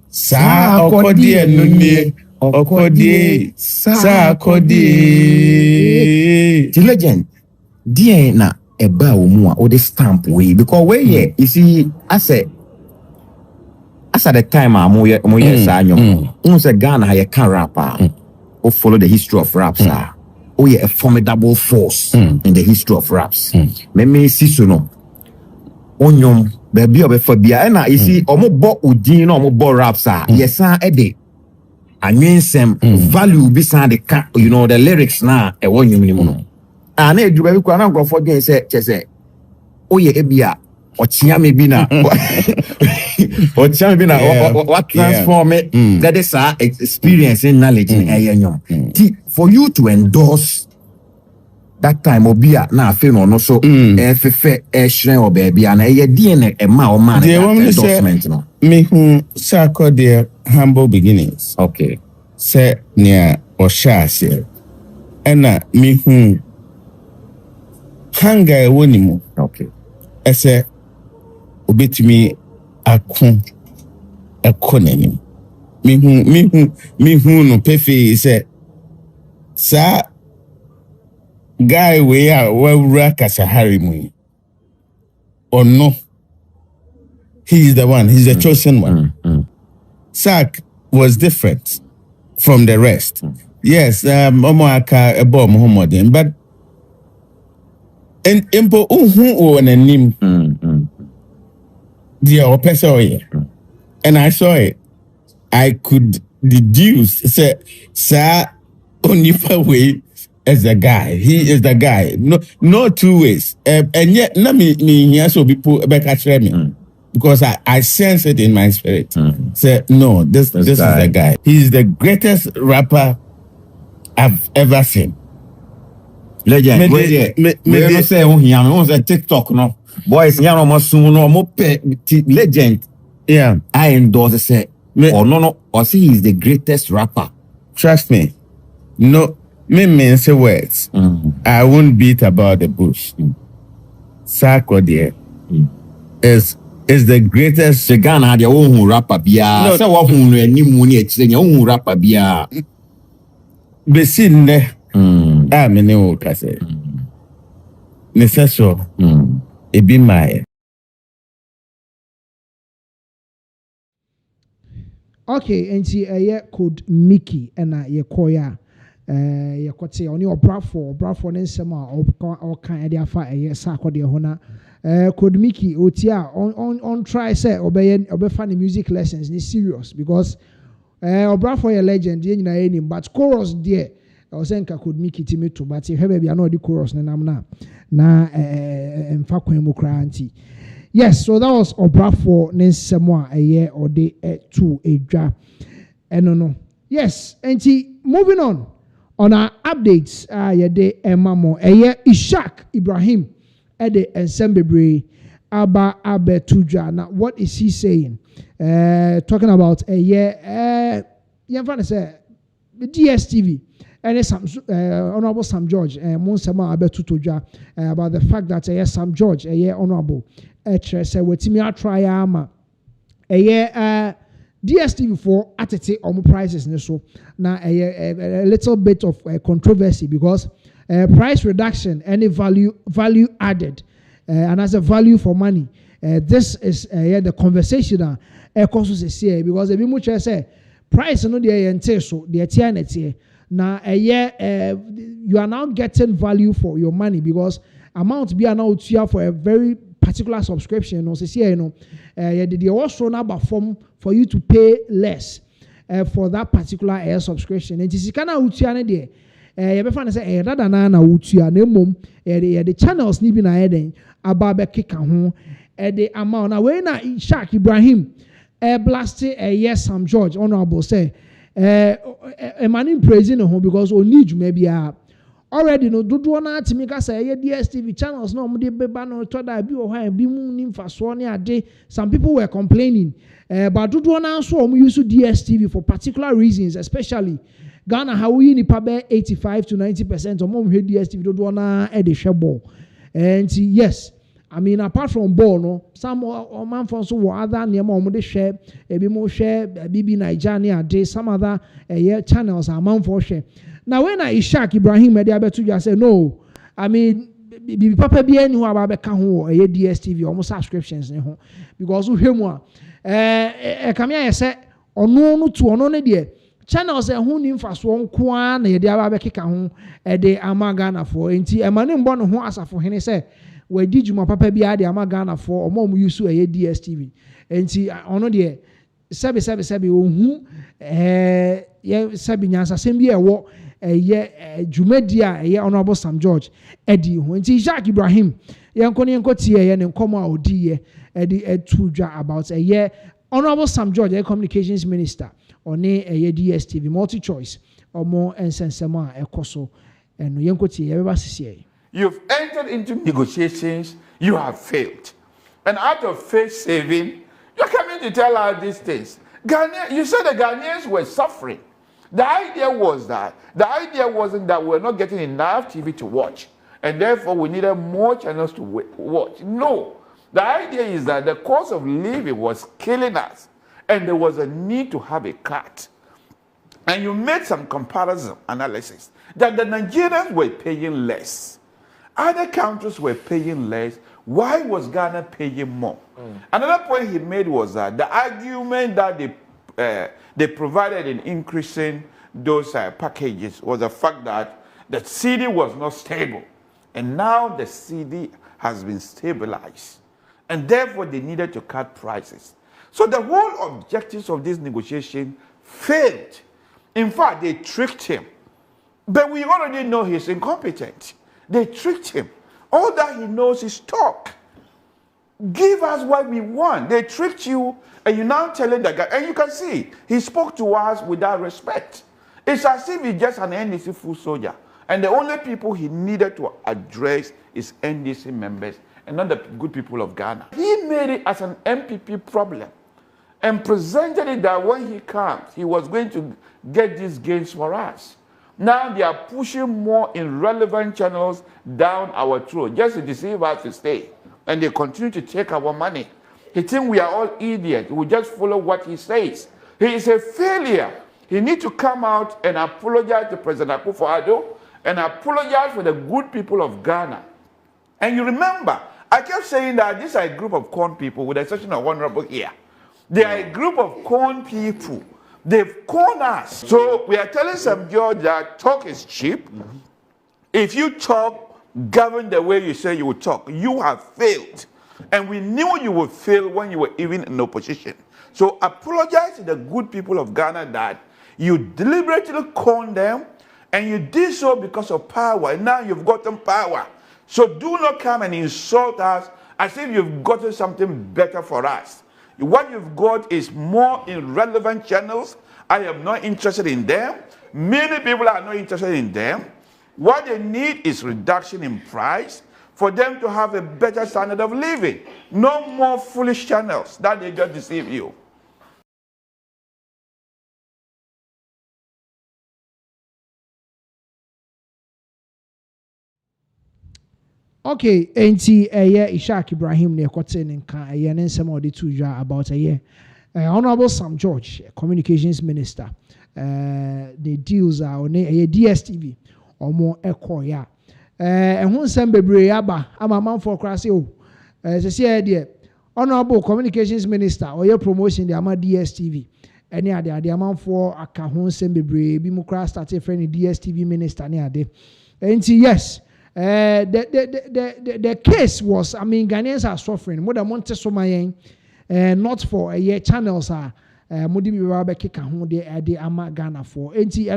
Sa okodie nuni okodie sa okodie. The legend die na eba omu a o de stamp we because we you see as at the time mo ye sa anyom say Ghana ye can rapper or follow the history of raps oh yeah a formidable force in the history of raps me see so no onyom baby obefa bia na you see omo bo udin no omo bo raps yes e de anwensem value bi san de ka you know the lyrics na e wonyum ni mu no na edu baby kwa na grofo gen say oh yeah ebia ochia me bi na what transform it that is our experience and knowledge for you to endorse that time obia na afi no so fefe ehre o baby na ye DNA e ma o man endorsement no me hu Sarkodie humble beginnings okay say near o shase ena me hu hanga e woni mu okay ese obetimi akun economy me hu no pefe say sa guy we are wura Kasahari mu or no he is the one he's the chosen one Sark was different from the rest. Yes, Omo aka ebo Muhammadin, but in impo who on a name. The opessor, and I saw it. I could deduce, say, sir, only for way as the guy. He is the guy. No two ways. And yet, let me hear so people back at me. Because I sense it in my spirit. Say, no, this is the guy. He's the greatest rapper I've ever seen. Legend. Me say on say TikTok no. Boys, you almost soon no more legend. Yeah. I endorse say or say he's the greatest rapper. Trust me. No, me say words. I won't beat about the bush. Sako there is the greatest. The Ghana had your own rapper bia. Say what who any money your own rapper bia. Besin ne. I mean no kase. Necessary. It be my. Okay, and see code Mickey and ye koya. Ye kote oni obrafo ne nsema o kan de afa sako de hona. Code Mickey otia on try say obefa the music lessons ni serious because obrafo ye legend ye nyina ye nim but chorus there I was saying Code Mickey to but if baby I know the chorus na emfa kwan mu kra anti. Yes, so that was obrafo ne nsemo a ye or de to edwa no. Yes, and moving on our updates ye de emamo Ishak Ibrahim ede ensemble aba abetudwa. Now what is he saying? Talking about say the DSTV and some honorable Sam George Monsema abetudwa about the fact that Sam George honorable say wetimi atry ama DSTV for atete prices ne so na a little bit of controversy because price reduction any value added and as a value for money this is the conversation because ebi mu say price no dey ente so dey tie na tie na you are now getting value for your money because amount be now for a very particular subscription no say the also number form for you to pay less for that particular subscription and this kind of utia ne there you be find say dada na utia na mom the channels ni bi na eden aba be keka ho the amount na we na Ishak Ibrahim blast Sam George honorable say man praising him because only dwuma bia already no dodo na atimi ka say DSTV channels no mo de beba no to da bi o han bi mu ni mfaso ne ade. Some people were complaining but dodo na so o use DSTV for particular reasons, especially Ghana how we nipa be 85 to 90% o mo hwe DSTV dodo na e de hwe ball. And yes, I mean apart from ball no some man for so other name o mo de hwe ebi mo hwe BB Naija ne ade, some other channels are man for hwe. Now when Ishak Ibrahim Mediabetu say no, I mean papa bi any who about ka ho DSTV almost subscriptions ne ho because we hwemu kamia say ono no to ono ne de channels ho ni mfaso nko a na ye de aba keka ho de amagana for enti emane mbo no ho asafo hene say we di juma papa bi ade amagana for omo use DSTV enti ono de sebe ohu ye sebe nyansa sem bi ewo Jumedia honorable Sam George Eddie Hunti Ishak Ibrahim Yanko tie ne nkomo a odi Eddie tudwa about honorable Sam George communications minister one DSTV multi choice omo ensensema ekoso eno yanko tie beba sisi. You've entered into negotiations, you have failed, and out of face saving you're coming to tell us these things. You said the Ghanaians were suffering. The idea wasn't that we're not getting enough TV to watch, and therefore we needed more channels to watch. No. The idea is that the cost of living was killing us, and there was a need to have a cut. And you made some comparison analysis that the Nigerians were paying less. Other countries were paying less. Why was Ghana paying more? Another point he made was that the argument that they provided in increasing those packages was the fact that the CD was not stable. And now the CD has been stabilized. And therefore they needed to cut prices. So the whole objectives of this negotiation failed. In fact, they tricked him. But we already know he's incompetent. They tricked him. All that he knows is talk. Give us what we want. They tricked you, and you now telling the guy, and you can see, he spoke to us without respect. It's as if he's just an NDC full soldier. And the only people he needed to address is NDC members and not the good people of Ghana. He made it as an MPP problem and presented it that when he comes, he was going to get these gains for us. Now they are pushing more irrelevant channels down our throat just to deceive us to stay. And they continue to take our money. He thinks we are all idiots. We just follow what he says. He is a failure. He needs to come out and apologize to President Akufo-Addo and apologize for the good people of Ghana. And you remember, I kept saying that these are a group of corn people, with the exception of Honorable here. They are a group of corn people. They've cornered us. So we are telling some George that talk is cheap. If you talk, govern the way you say you would talk, you have failed. And we knew you would fail when you were even in opposition. So apologize to the good people of Ghana that you deliberately cornered them, and you did so because of power, and now you've gotten power. So do not come and insult us as if you've gotten something better for us. What you've got is more irrelevant channels. I am not interested in them. Many people are not interested in them. What they need is reduction in price for them to have a better standard of living. No more foolish channels that they just deceive you. Okay, enti Ishaq Ibrahim ne kote nka ne nsem odi tuja about Honorable Sam George, Communications Minister, the deals are ne DSTV omo ekoya ehun nsem bebre aba ama for krase o se se de Honorable Communications Minister oye promotion the ama DSTV ene ade amanfo aka ho nsem bebre bi mu kra start friend DSTV minister ne ade enti yes. The case was, I mean, Ghanaians are suffering. More than Monte Somayen, not for a year channels are Modi Bibabe Kika de Ama Ghana for. Enti,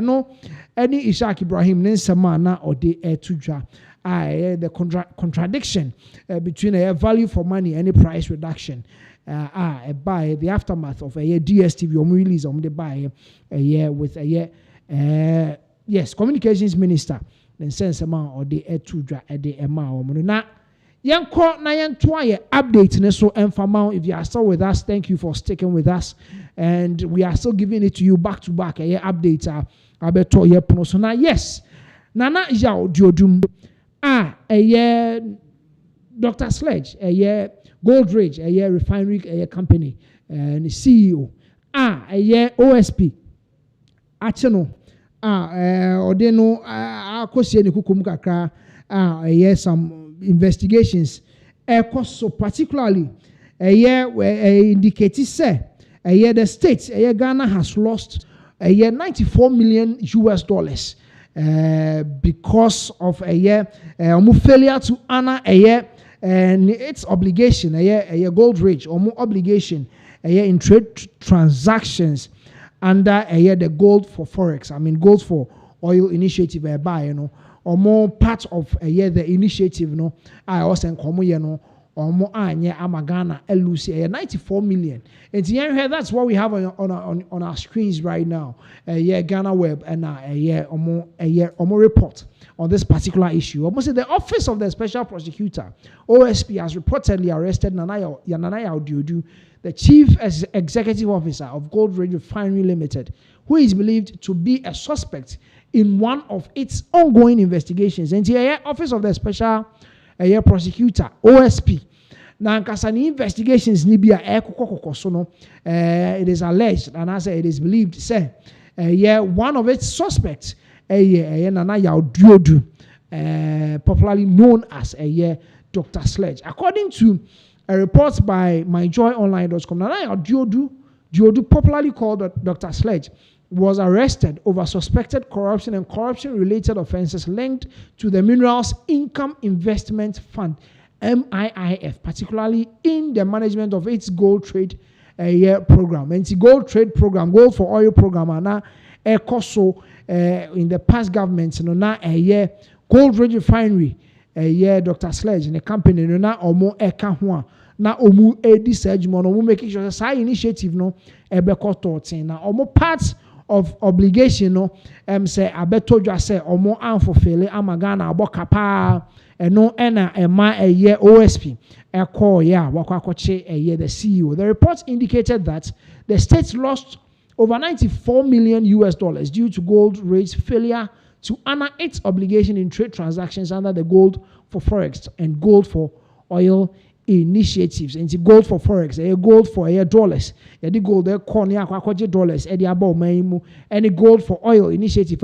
any Ishaq Ibrahim, Nensamana or the Tuja. The contradiction between a value for money and a price reduction. By the aftermath of a year DSTV release the buy a year with a year. Yes, Communications Minister. Sense amount or the etudra at the amount. Na yanko na yantoye update so enfamount. If you are still with us, thank you for sticking with us, and we are still giving it to you back to back. A update abeto ye pono. So now yes, Nana Ija Diodum a year Dr. Sledge a year Goldridge a year refinery a year company and CEO a year OSP Acheno. Or they know akosie ne kukum kakra yes some investigations so particularly indicate say the states Ghana has lost $94 million because of failure to honor its obligation Goldridge or obligation in trade transactions under the gold for forex. I mean gold for oil initiative or more part of the initiative I also or more Amagana Lucy 94 million. And that's what we have on our screens right now. Ghana Web and a more report on this particular issue. Almost the Office of the Special Prosecutor OSP has reportedly arrested Yananaya Odiodu, the Chief Executive Officer of Goldridge Refinery Limited, who is believed to be a suspect in one of its ongoing investigations. And the Office of the Special Prosecutor OSP. Now, Kasani investigations Nibia it is alleged, and as it is believed, say one of its suspects, Nanaya Odiodu, popularly known as Dr. Sledge. According to a report by myjoyonline.com, Nanaya Diodu, popularly called Dr. Sledge, was arrested over suspected corruption and corruption-related offenses linked to the Minerals Income Investment Fund, MIIF, particularly in the management of its gold trade program. And the gold trade program, gold for oil program, and now in the past governments, now gold rich refinery, Dr. Sledge and the company, now omo eka na omu edi sajmo no making sure that initiative no ebeko thoughts na omo parts of obligation no say abeto dwa say omo anfofele amagana aboka pa eno ena ema OSP call the CEO. The report indicated that the state lost over $94 million due to gold rates failure to honor its obligation in trade transactions under the gold for forex and gold for oil initiatives. And the gold for forex, gold for dollars, the gold dollars, any gold for oil initiative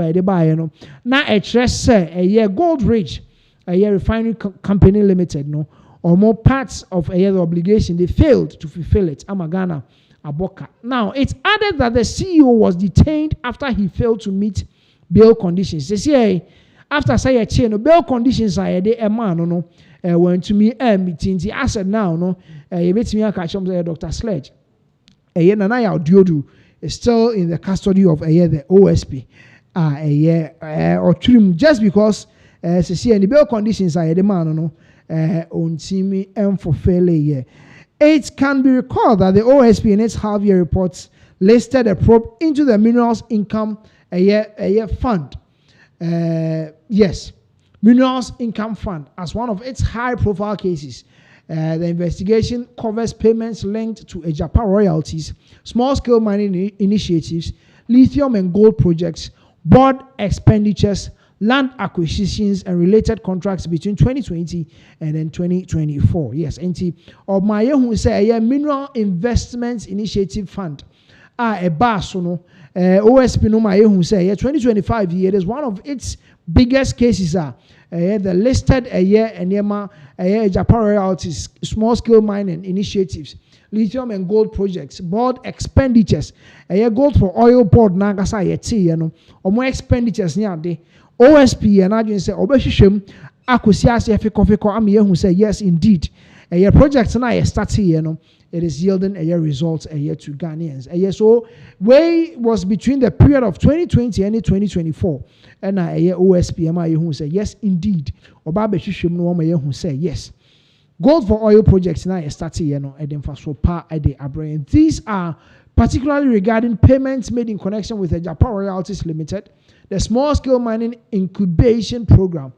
now a trust say gold rich refinery company limited no or more parts of the obligation they failed to fulfill it. Amagana Aboka. Now it's added that the CEO was detained after he failed to meet bail conditions. They say after say a chain bail conditions are a man no when to me meeting the asset now no you bet me catch Dr. Sledge Nanaya Diodu is still in the custody of the OSP or trim just because see any bail conditions are the man no on Timi and for failure. It can be recalled that the OSP in its half-year reports listed a probe into the Minerals Income Fund. Yes, Minerals Income Fund as one of its high-profile cases. The investigation covers payments linked to Ejapa royalties, small-scale mining initiatives, lithium and gold projects, board expenditures, land acquisitions and related contracts between 2020 and then 2024. Yes, and of my who say a Mineral Investments Initiative Fund. A basono OSP no my who say 2025 year is one of its biggest cases the listed and Japan royalties, small scale mining initiatives, lithium and gold projects, board expenditures, gold for oil board nagasa yeti or more expenditures near day. OSP and I say Obeshim Akusias Fiko Ami who say yes indeed. A project now starts here, it is yielding a results a year to Ghanaians. A year so way was between the period of 2020 and 2024. And a year OSP and I who say yes indeed. Obabeshim no one who say yes. Gold for oil projects now starts here, These are particularly regarding payments made in connection with the Japan Royalties Limited, the Small Scale Mining Incubation Program,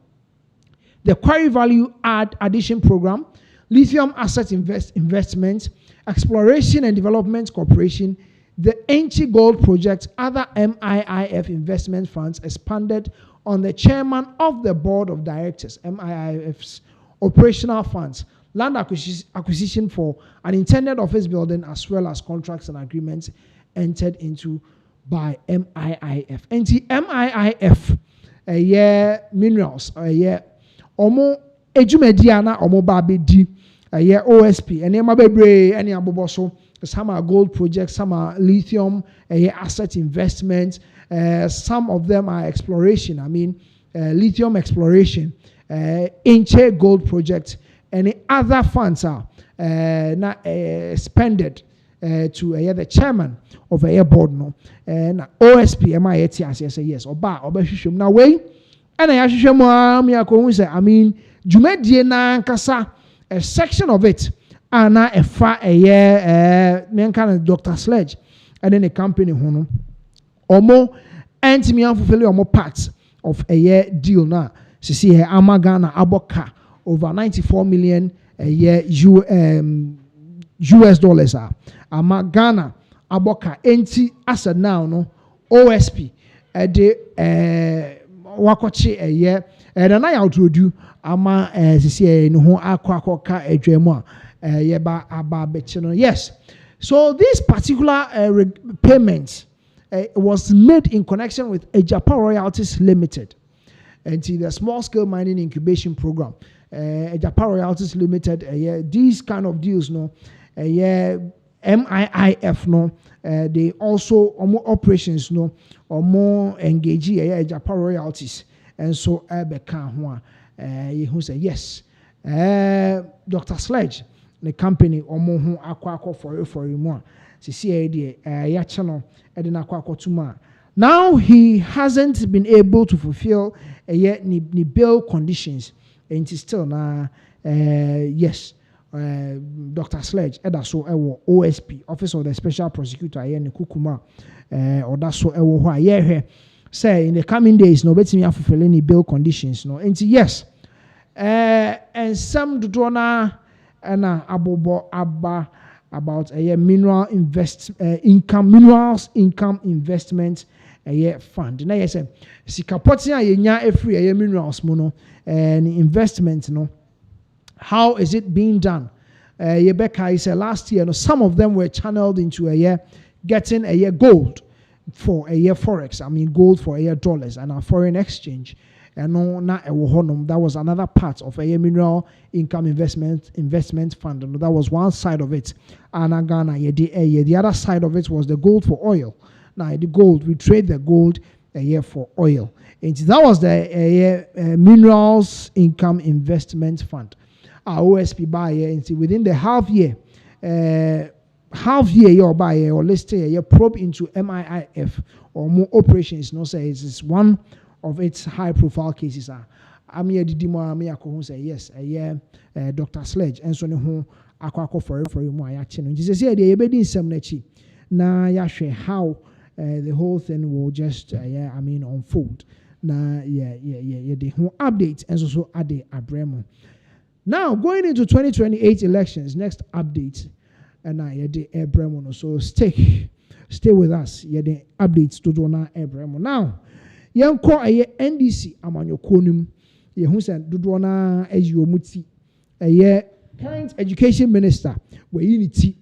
the Quarry Value Addition Program, Lithium Asset Investment, Exploration and Development Corporation, the Enchi Gold Project, other MIIF investment funds expanded on the chairman of the board of directors, MIIF's operational funds, land acquisition for an intended office building, as well as contracts and agreements entered into by MIIF. And the MIIF, minerals, omo ejumediana omo babedi, OSP, and Yamabebre, any aboboso, some are gold projects, some are lithium, asset investments, some of them are exploration. I mean, lithium exploration, Inche gold project, and other funds are spended to the chairman of a board no and OSP MIT say yes oba shishum na way and I shishum say I mean jumedie na nkasa a section of it and na a fa a year men kind of Dr. Sledge and then a company hono omo antimi anfufele omo parts of a year deal na see here Amagana Aboka over $94 million a year US dollars are Ghana Aboka enti asset now no OSP de wakoche a year and I outro ama sisi no ho akwakoka adwemu yeba aba betino. Yes, so this particular payment was made in connection with a Japan Royalties Limited and the small scale mining incubation program. Japan Royalties Limited, these kind of deals, no, MIIF no they also more operations no or more engage Japan royalties and so Ebeka who say yes Dr. Sledge the company or more who akwa for more see ya channel edina akwa tuma. Now he hasn't been able to fulfill yet ni bail conditions and still na yes Dr. Sledge so OSP Office of the Special Prosecutor here in Kukuma or that's so why say in the coming days no betting me fulfill any bail conditions no and yes and some do na abobo abba about a mineral minerals income investment fund. Na yes sikapoti a yenya every minerals mono and investment no. How is it being done? Yebeka said last year, some of them were channeled into a year getting a year gold for a year forex. I mean gold for a year dollars and a foreign exchange. And no, not a wohonum. That was another part of a year mineral income investment fund. And that was one side of it. And Ghana, the other side of it was the gold for oil. Now the gold, we trade the gold a year for oil. And that was the minerals income investment fund. Our OSP buy and see within the half year your buy or let's say your probe into MIIF or more operations. No say it's one of its high profile cases. I'm here to say yes, Dr. Sledge and so no akwa for you more action. Jesus said the ebedi semnechi na ya share how the whole thing will just unfold. Na the whole update and so ade abremo. Now, going into 2028 elections, next update, and I the Abramo. So stay with us. The updates to Dona Abramo. Now, young call a NDC amanyo konum. Ye who said Dudwana Ejomuti, a year current education minister, where unity.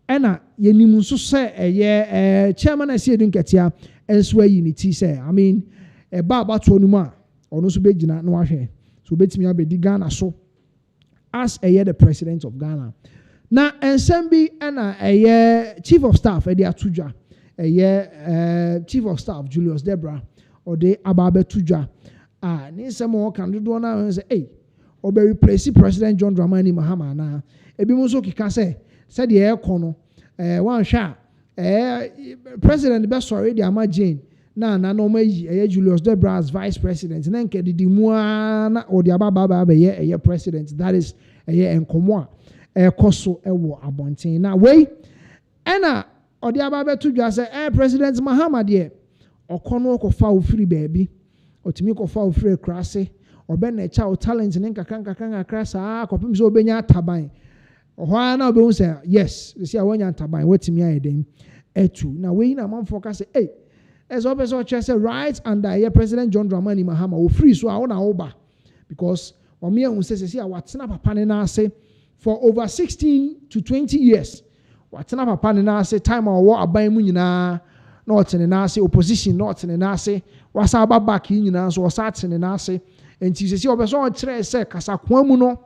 Anna Yenimusu say a year chairman I see Dunkatia, elsewhere unity say. I mean, a baba tonuma or no subejina no ashe. So bet me be Ghana so. As a year the president of Ghana. Now, and Sembi and a year chief of staff, Eddie Atuja, a year chief of staff, Julius Debra, or the Ababe Tuja. Need some more can do now and say, hey, or be replace President John Dramani Mahama. Now, Ebimusoki can say, said the air corner, one shot, President best already, Ama Jane. Na no meji Julius Debra as vice president and then the Dimuana or the Ababa a president that is a year and Komwa Koso Ewo Abontin. Now way Anna or the Ababa to just say President Mahama dear or Kono ko foul free baby or Timiko foul free crassy or Ben a child talent and Kanka crassa copim so benya tabai or why now be say yes you see I want tabai what to me I dem etu now we na man focus hey. As Officer Chester right under President John Dramani Mahama will free so I want to over because Omia who says see what's not a say for over 16 to 20 years. What's not a panina say time or what about munina not in an assay opposition not in an assay what's about back in us or sats in an assay and she says Officer Chester say Casakwamuno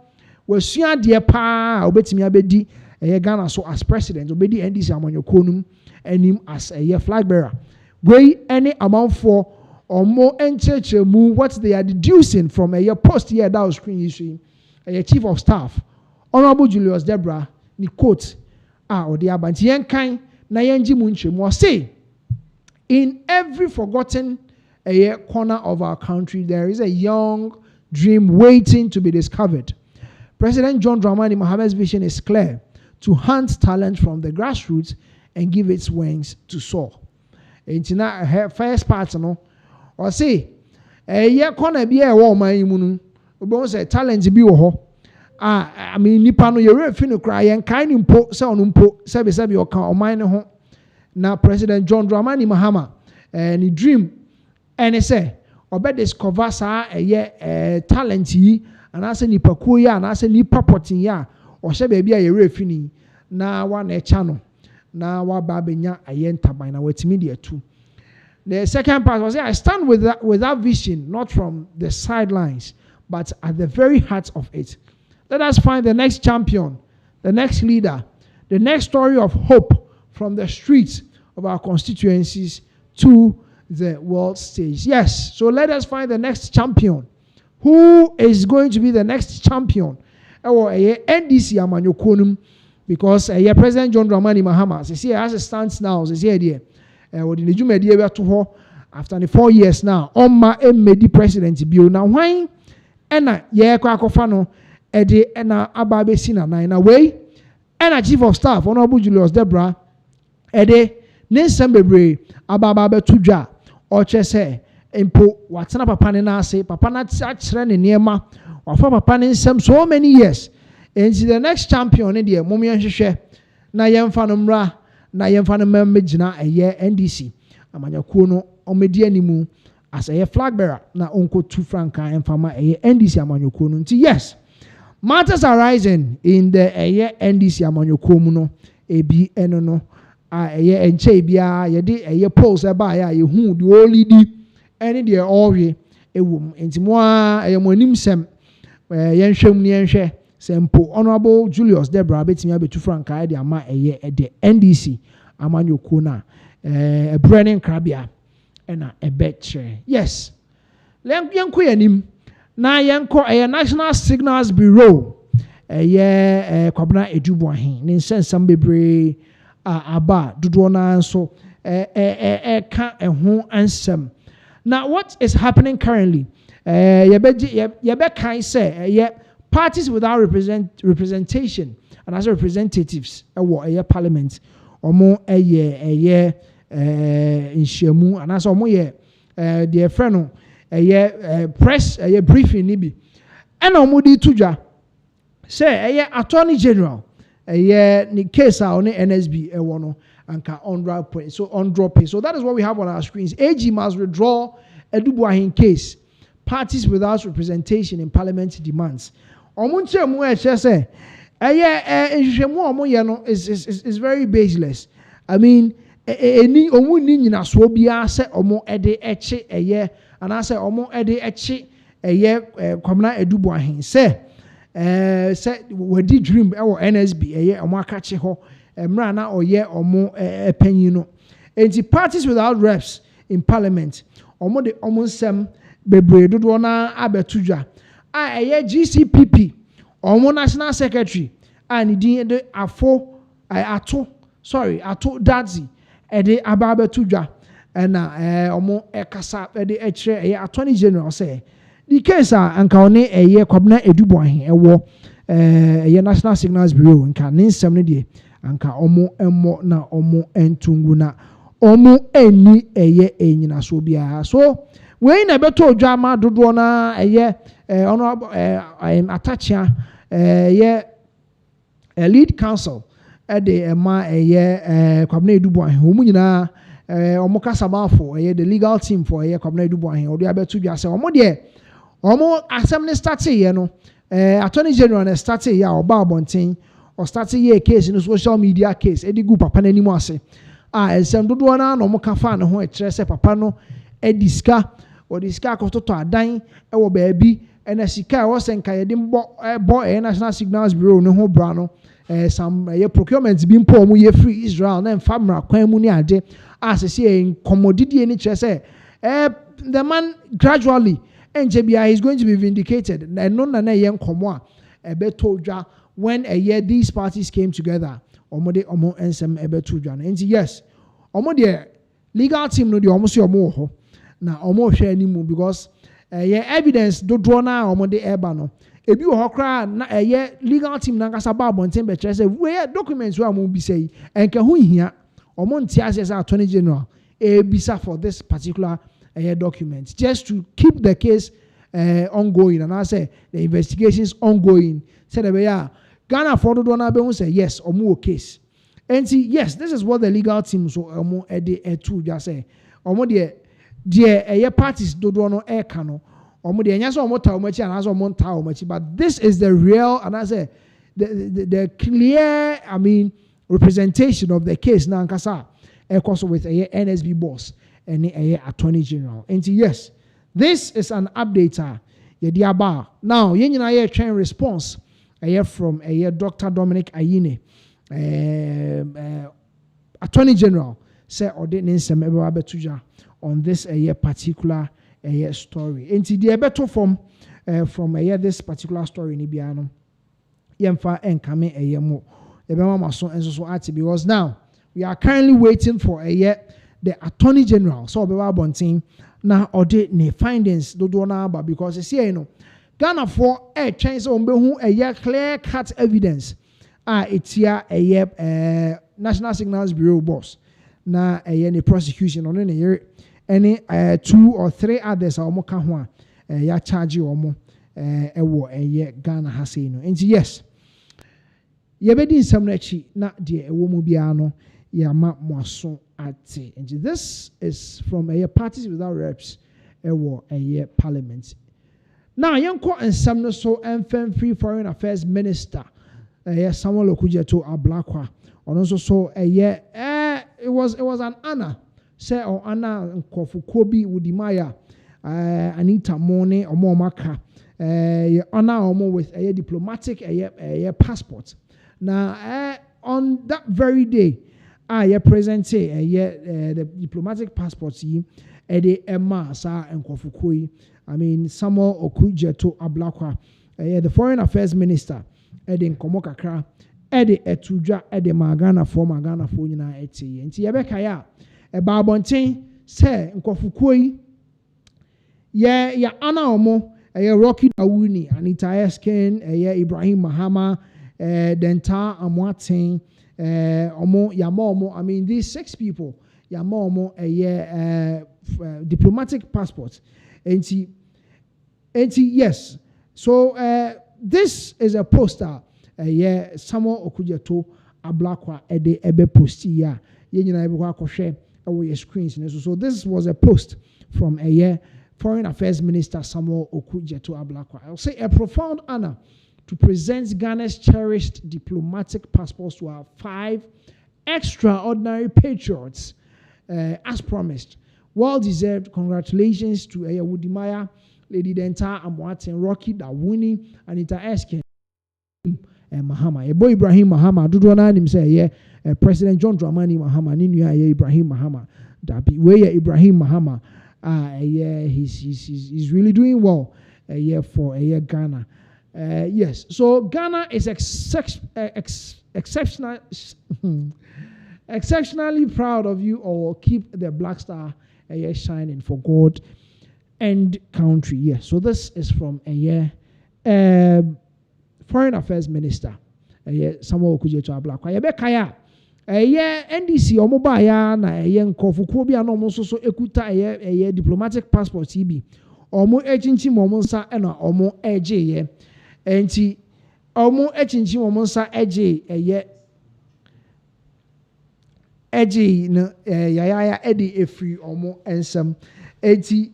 was Sia dear pa obeti me abedi a Ghana so as president obedi NDC amonyo konum and him as a year flag bearer. Way any amount for or more move what they are deducing from a year post year that was screen issue a chief of staff Honorable Julius Debra ni quote or the abanti kind na yenji munche more say in every forgotten a corner of our country there is a young dream waiting to be discovered. President John Dramani Mahama's vision is clear to hunt talent from the grassroots and give its wings to soar. Into her first part, no, or say, a year corner be a woman, you know, say talent be ho. I mean, Nipano, you're finna cry and kind impo, sound umpo, sabi or can or mine home. Now, President John Dramani Mahama, and he dream, and he say, or bet discover sa a year talent ye, and I say Nipa Kuya, and I say Nipa Potin ya, or say baby a year finny, now one a channel. Now what babenya ayenta by now it's media too. The second part was I stand with that vision, not from the sidelines, but at the very heart of it. Let us find the next champion, the next leader, the next story of hope from the streets of our constituencies to the world stage. Yes, so let us find the next champion. Who is going to be the next champion? NDC Amanyokonum, because President John Dramani Mahama, as it stands now, after the 4 years now, Oma made president bill. Now, why? Ena kwakofano ede ena ababe sina na ina way. Ena chief of staff, Honorable Julius Debra, ede ninsem bebre ababe tuja ochese impo watena papa ne na ase papa na achire ne niema wafa papa ne nsem so many years. And the next champion in the Mummy Hwehwe na yemfa no mra na yemfa no mmegina eye NDC amanyakuo no omedi animu as a flag bearer na onko 2 franka emfama eye NDC amanyakuo no nti yes, matters are rising in the eye NDC amanyakuo mu no ebi eno no eye enche bia ye de eye polls eba ya ye hu the only di any the alwe ewum nti mo a eye mo anim sem yenhwem ne yenhwe sempo Honorable Julius Debra betimi abetu franka de ama eye de NDC amanyakuo na Brennan Krabia ena ebetre. Yes, yenko yanim na yenko National Signals Bureau kwabna edubuahin ne nsensam bebre aba dodo na nso ka eho ansem. Now what is happening currently? Yebe kan say parties without representation and as representatives parliament omo inshemu and as omo their friend press briefing nibi and omo di tuja say attorney general ni case on NSB no anka on dropping. So that is what we have on our screens. AG must withdraw Edubuahin case. Parties without representation in parliament demands. Omunchemu say inshemu omo ye no is very baseless. I mean eni omu ni nyina so bia se omo ede eche and I say omo ede eche kwamna Edubuahin say wedi dream NSB omo akache ho mra na oye omo panyin no enti parties without reps in parliament omo de omo nsem bebre dodo na abetudwa GCPP omo national secretary and the ato Dadzi ede ababetudwa na omo ekasa ede ekire attorney general say the case anka one kwabna Edubuahin National Signals Bureau nka nsem ne de anka omo emmo na omo entungu na omo eni enyina so bia so we na beto odwama dodo na honorable Atachia lead counsel de ma kwabna Edubuahin omu nyina omo kasabafo the legal team for kwabna Edubuahin odo abeto dwa se omo de omo assembly start no attorney general na start ya oba abonten or start ye case in social media case edigu papa na nimu ase ensem dodo na no mo kafa ne ho ekire se papa no ediska or diska kototo adan wo baabi ena sika wo senka ye dem bo National Signals Bureau ne ho bra no some procurement bi mpo mu ye free Israel na famra kwan mu ni ade asese commodity ni kire se the man gradually NJBI is going to be vindicated. And none na yen komo a betodja when these parties came together. Omode omo ensem ebetodja. And yes, omo the legal team no the omo si omo ho na omo hwe animu because evidence do draw na omo de eba no. Ebi wo kra na legal team na nkasa ba bonten be kire say we documents we am bi say enka hu hia omo ntia say attorney general bisa for this particular documents just to keep the case ongoing and I say the investigation is ongoing. Said Ghana for do na be say yes omo case. And see yes, this is what the legal team so omo to just say omo de parties do no e ka no omo de nya so omo ta omo chi and as omo ta omo chi, but this is the real and I say the clear representation of the case na nkasa e with a NSB boss and attorney general. And yes, this is an updater. Now, yenina train response from Dr. Dominic Ayine Attorney General say ordinance on this particular story. And the better from this particular story ni biano. Yemfa enkame mo. Ebema so enso ati because now we are currently waiting for the Attorney General. So obeba bontin na ode ne findings dodo na ba because see Ghana for chance on behu clear cut evidence etia National Signals Bureau boss na ne prosecution on any 2 or 3 others omo ka ho ya charge omo ewo Ghana ha say no. And yes, yebedi nsam na chi na de ewo mu bia no yama moaso ate. And this is from Parties Without Reps ewo parliament. Now yanko nsam no so free Foreign Affairs Minister Samuel Okujeto Ablakwa on also so it was an honor say or Anna Kofukobi Udimaya Anita Mone or Maka honor with a diplomatic passport. Now on that very day I present the diplomatic passport the Emma Sa and Kofukoi. I mean Samuel Okujeto Ablakwa the Foreign Affairs Minister Edi nkomo kakra edi etudwa edi magana for nyina eti enti yebeka ya eba abonten se nkofukuo yi ya ana omo Rocky Dawuni Anita Esken Ibrahim Mahama Denta Amwaten omo yama I mean these 6 people yama omo diplomatic passports enti yes so this is a poster. Samuel Okujeto Ablakwa ebe posti ya. Yenyina ebe kwa koshe your screens. So this was a post from Foreign Affairs Minister Samuel Okujeto Ablakwa. I'll say a profound honor to present Ghana's cherished diplomatic passports to our 5 extraordinary patriots, as promised. Well deserved congratulations to Wudimaya, Lady Denta Amwaten, Rocky Dawuni, Anita Esken, Mahama. Boy Ibrahim Mahama, Dudwana him say, President John Dramani Mahama, Ninu Ibrahim Mahama, Dabi, where Ibrahim Mahama, he's really doing well for Ghana. Yes, so Ghana is exceptionally proud of you all. Keep the Black Star shining for God and country. Yes, so this is from Foreign Affairs Minister Samuel Okujeto Ablakwa. Yebekaya NDC omoba ya na nkofukuo bi anomo so ekuta diplomatic passport bi omo echinchi momo nsa na omo eje enti omo echinchi momo nsa eje no yaya edi efri omo ensam enti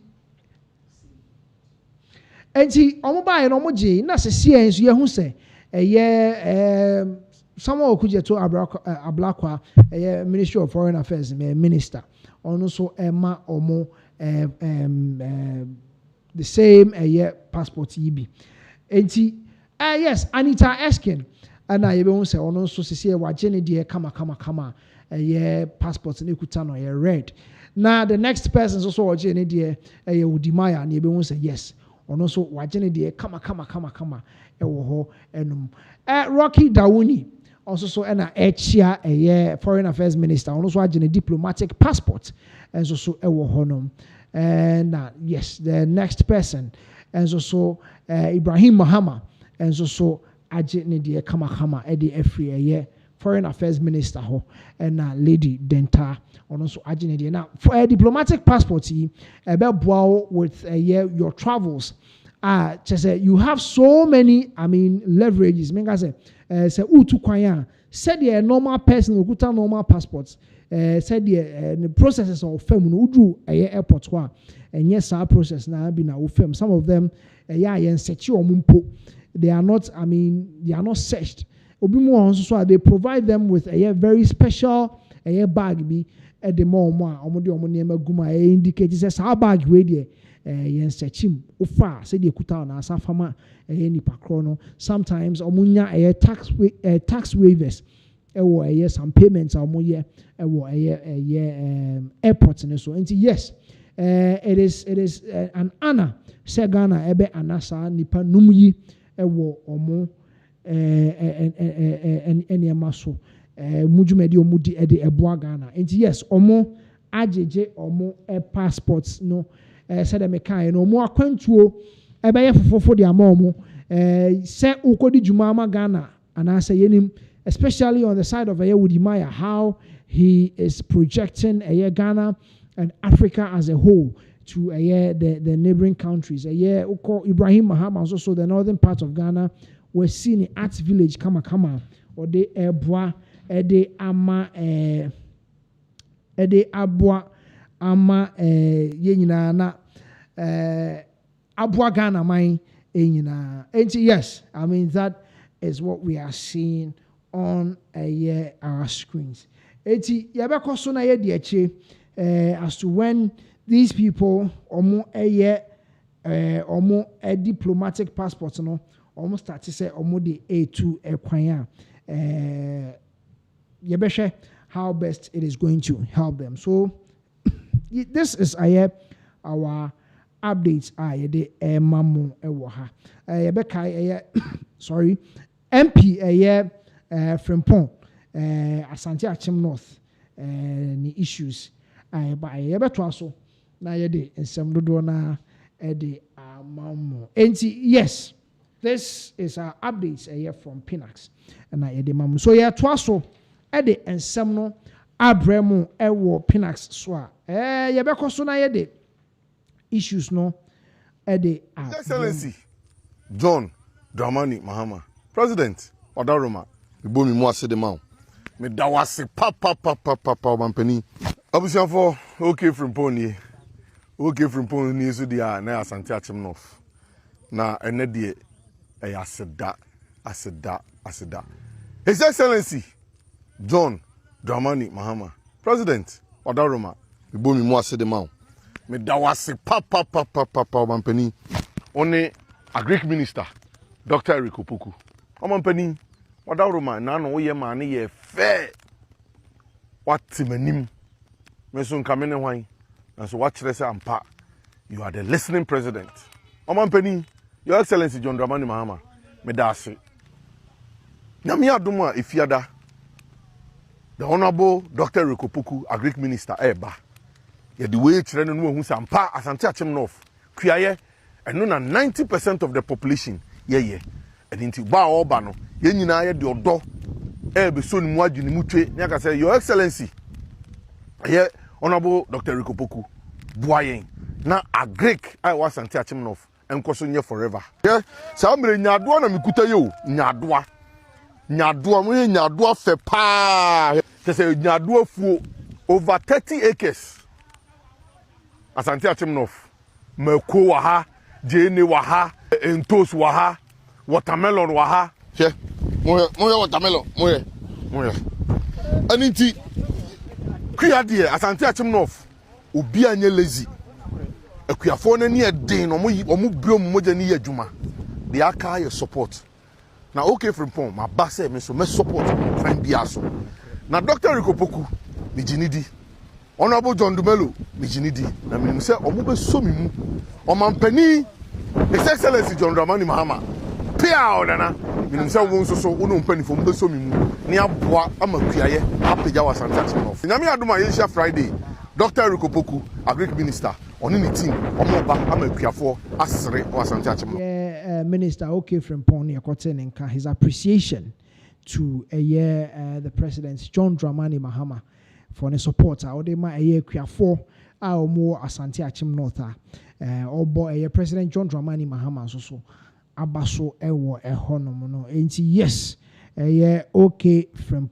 omo ba ye no omo je na sese enso ye hu se Samuel Okujeto Ablakwa Ministry of Foreign Affairs Minister ono so ema omo the same passport yibi enti yes Anita Esken ana yebe hu se ono so sese waje ne de kama passport ne kuta no red. Now the next person so waje ne de Udimaya na yebe hu se yes ono so waje ne de kama ewo ho enum Rocky Dawuni also so na echia Foreign Affairs Minister ono so waje ne diplomatic passport and so ewo ho nom. And yes, the next person and so Ibrahim Mahama and so aje ne de kama e de afri Foreign Affairs Minister ho and Lady Denta on so aje ne de now for a diplomatic passport with your travels you have so many leverages menga say utu kwanya said the normal person okuta normal passports said the processes of fam no udu airport ho and yes our process na be na fam some of them search omumpo they are not searched obi mo on so they provide them with a very special bag bi at the moment omo de omo niam aguma indicate says how bag we there yen searchim ofa say the kuta na asafama nipa kro no sometimes omunya tax waivers some payments or more airports and so. And yes, it is an honor. Say Ghana ebe anasa nipa numuyi ewo omo eniemaso mujumedi omudi ede eboa Ghana. And yes, omo ajeje omo passports no said me kai no omo akwantuo ebe ye fofofo de ama omo say ukodi juma ama Ghana anasa yenim, especially on the side of Wudimaya, how he is projecting Ghana and Africa as a whole to the neighboring countries. Ibrahim Mahama also the northern part of Ghana. We're seeing Arts Village kama or the Eboa ede ama yenyina na Abwa Ghana mine yenyina. Yes, I mean that is what we are seeing on our screens. As to when these people diplomatic passports no almost start to say the A2 equine how best it is going to help them. So this is our updates the mamu ewoha sorry MP Frimpong Asante Achim North ni issues by so na yede ensem dodo na de amamu. Yes, this is our updates from Pinax na yede mamu. So so de ensem no abremu ewo Pinax so a so na yede issues no de Excellency John Dramani Mahama President Odaroma Ibomi mu ase de ma me da wase papa bampani abusian for okay from pony so dia na Asante Achim North na ene de aseda His Excellency John Dramani Mahama President Odaroma Ibomi mu ase de ma me da wase papa bampani one Agric Minister Dr. Eric Opoku Omampani Odaroma na no ye ma ne ye fair watimanim meso nkamene hwan and so what say ampa you are the listening president Omampani Your Excellency John Dramani Mahama me da ase na me adoma ifiada the Honorable Dr. Eric Opoku Agric Minister eba ye the way chire no hu sampa Asante Achim North kuaye eno na 90% of the population ye edinti ba oba no ye nyina ye de odo be so ni mu adwini mu twe ne aka say Your Excellency ye Honorable Dr. Eric Opoku buayen na Agric I was Asante Achim North enkoso nye forever ye sa mere nyadoa na mikuta ye o nyadoa mo nyadoa fe pa say nyadoa fuo over 30 acres Asante Achim North mako wa ha jene wa ha entos wa ha watermelon wa ha che moye watermelon moye aniti kuade Asante Achim North obi anye lazy akuafo na ni eden no mo biom moja ni adwuma they aka your support na okay from pom ma ba say me so me support find bia so na Dr. Eric Opoku mi jinidi Honorable John Dumelo mi jinidi na mi say omo be so mi mu Omampani His Excellency John Dramani Mahama pia na mi say won so wono mpani fo mo be so mi mu ni aboa amakuaye apeja wa Asante Achim North nyame adoma yesha Friday Dr. Eric Opoku Agric Minister on any team omoba amakuafo asere wa Asante Achim North Minister okay from Pony Akotenenka his appreciation to the President John Dramani Mahama for the support or they might kuafo a more Asante Achim North or boy President John Dramani Mahama so abaso ewo ehonom no enti yes okay from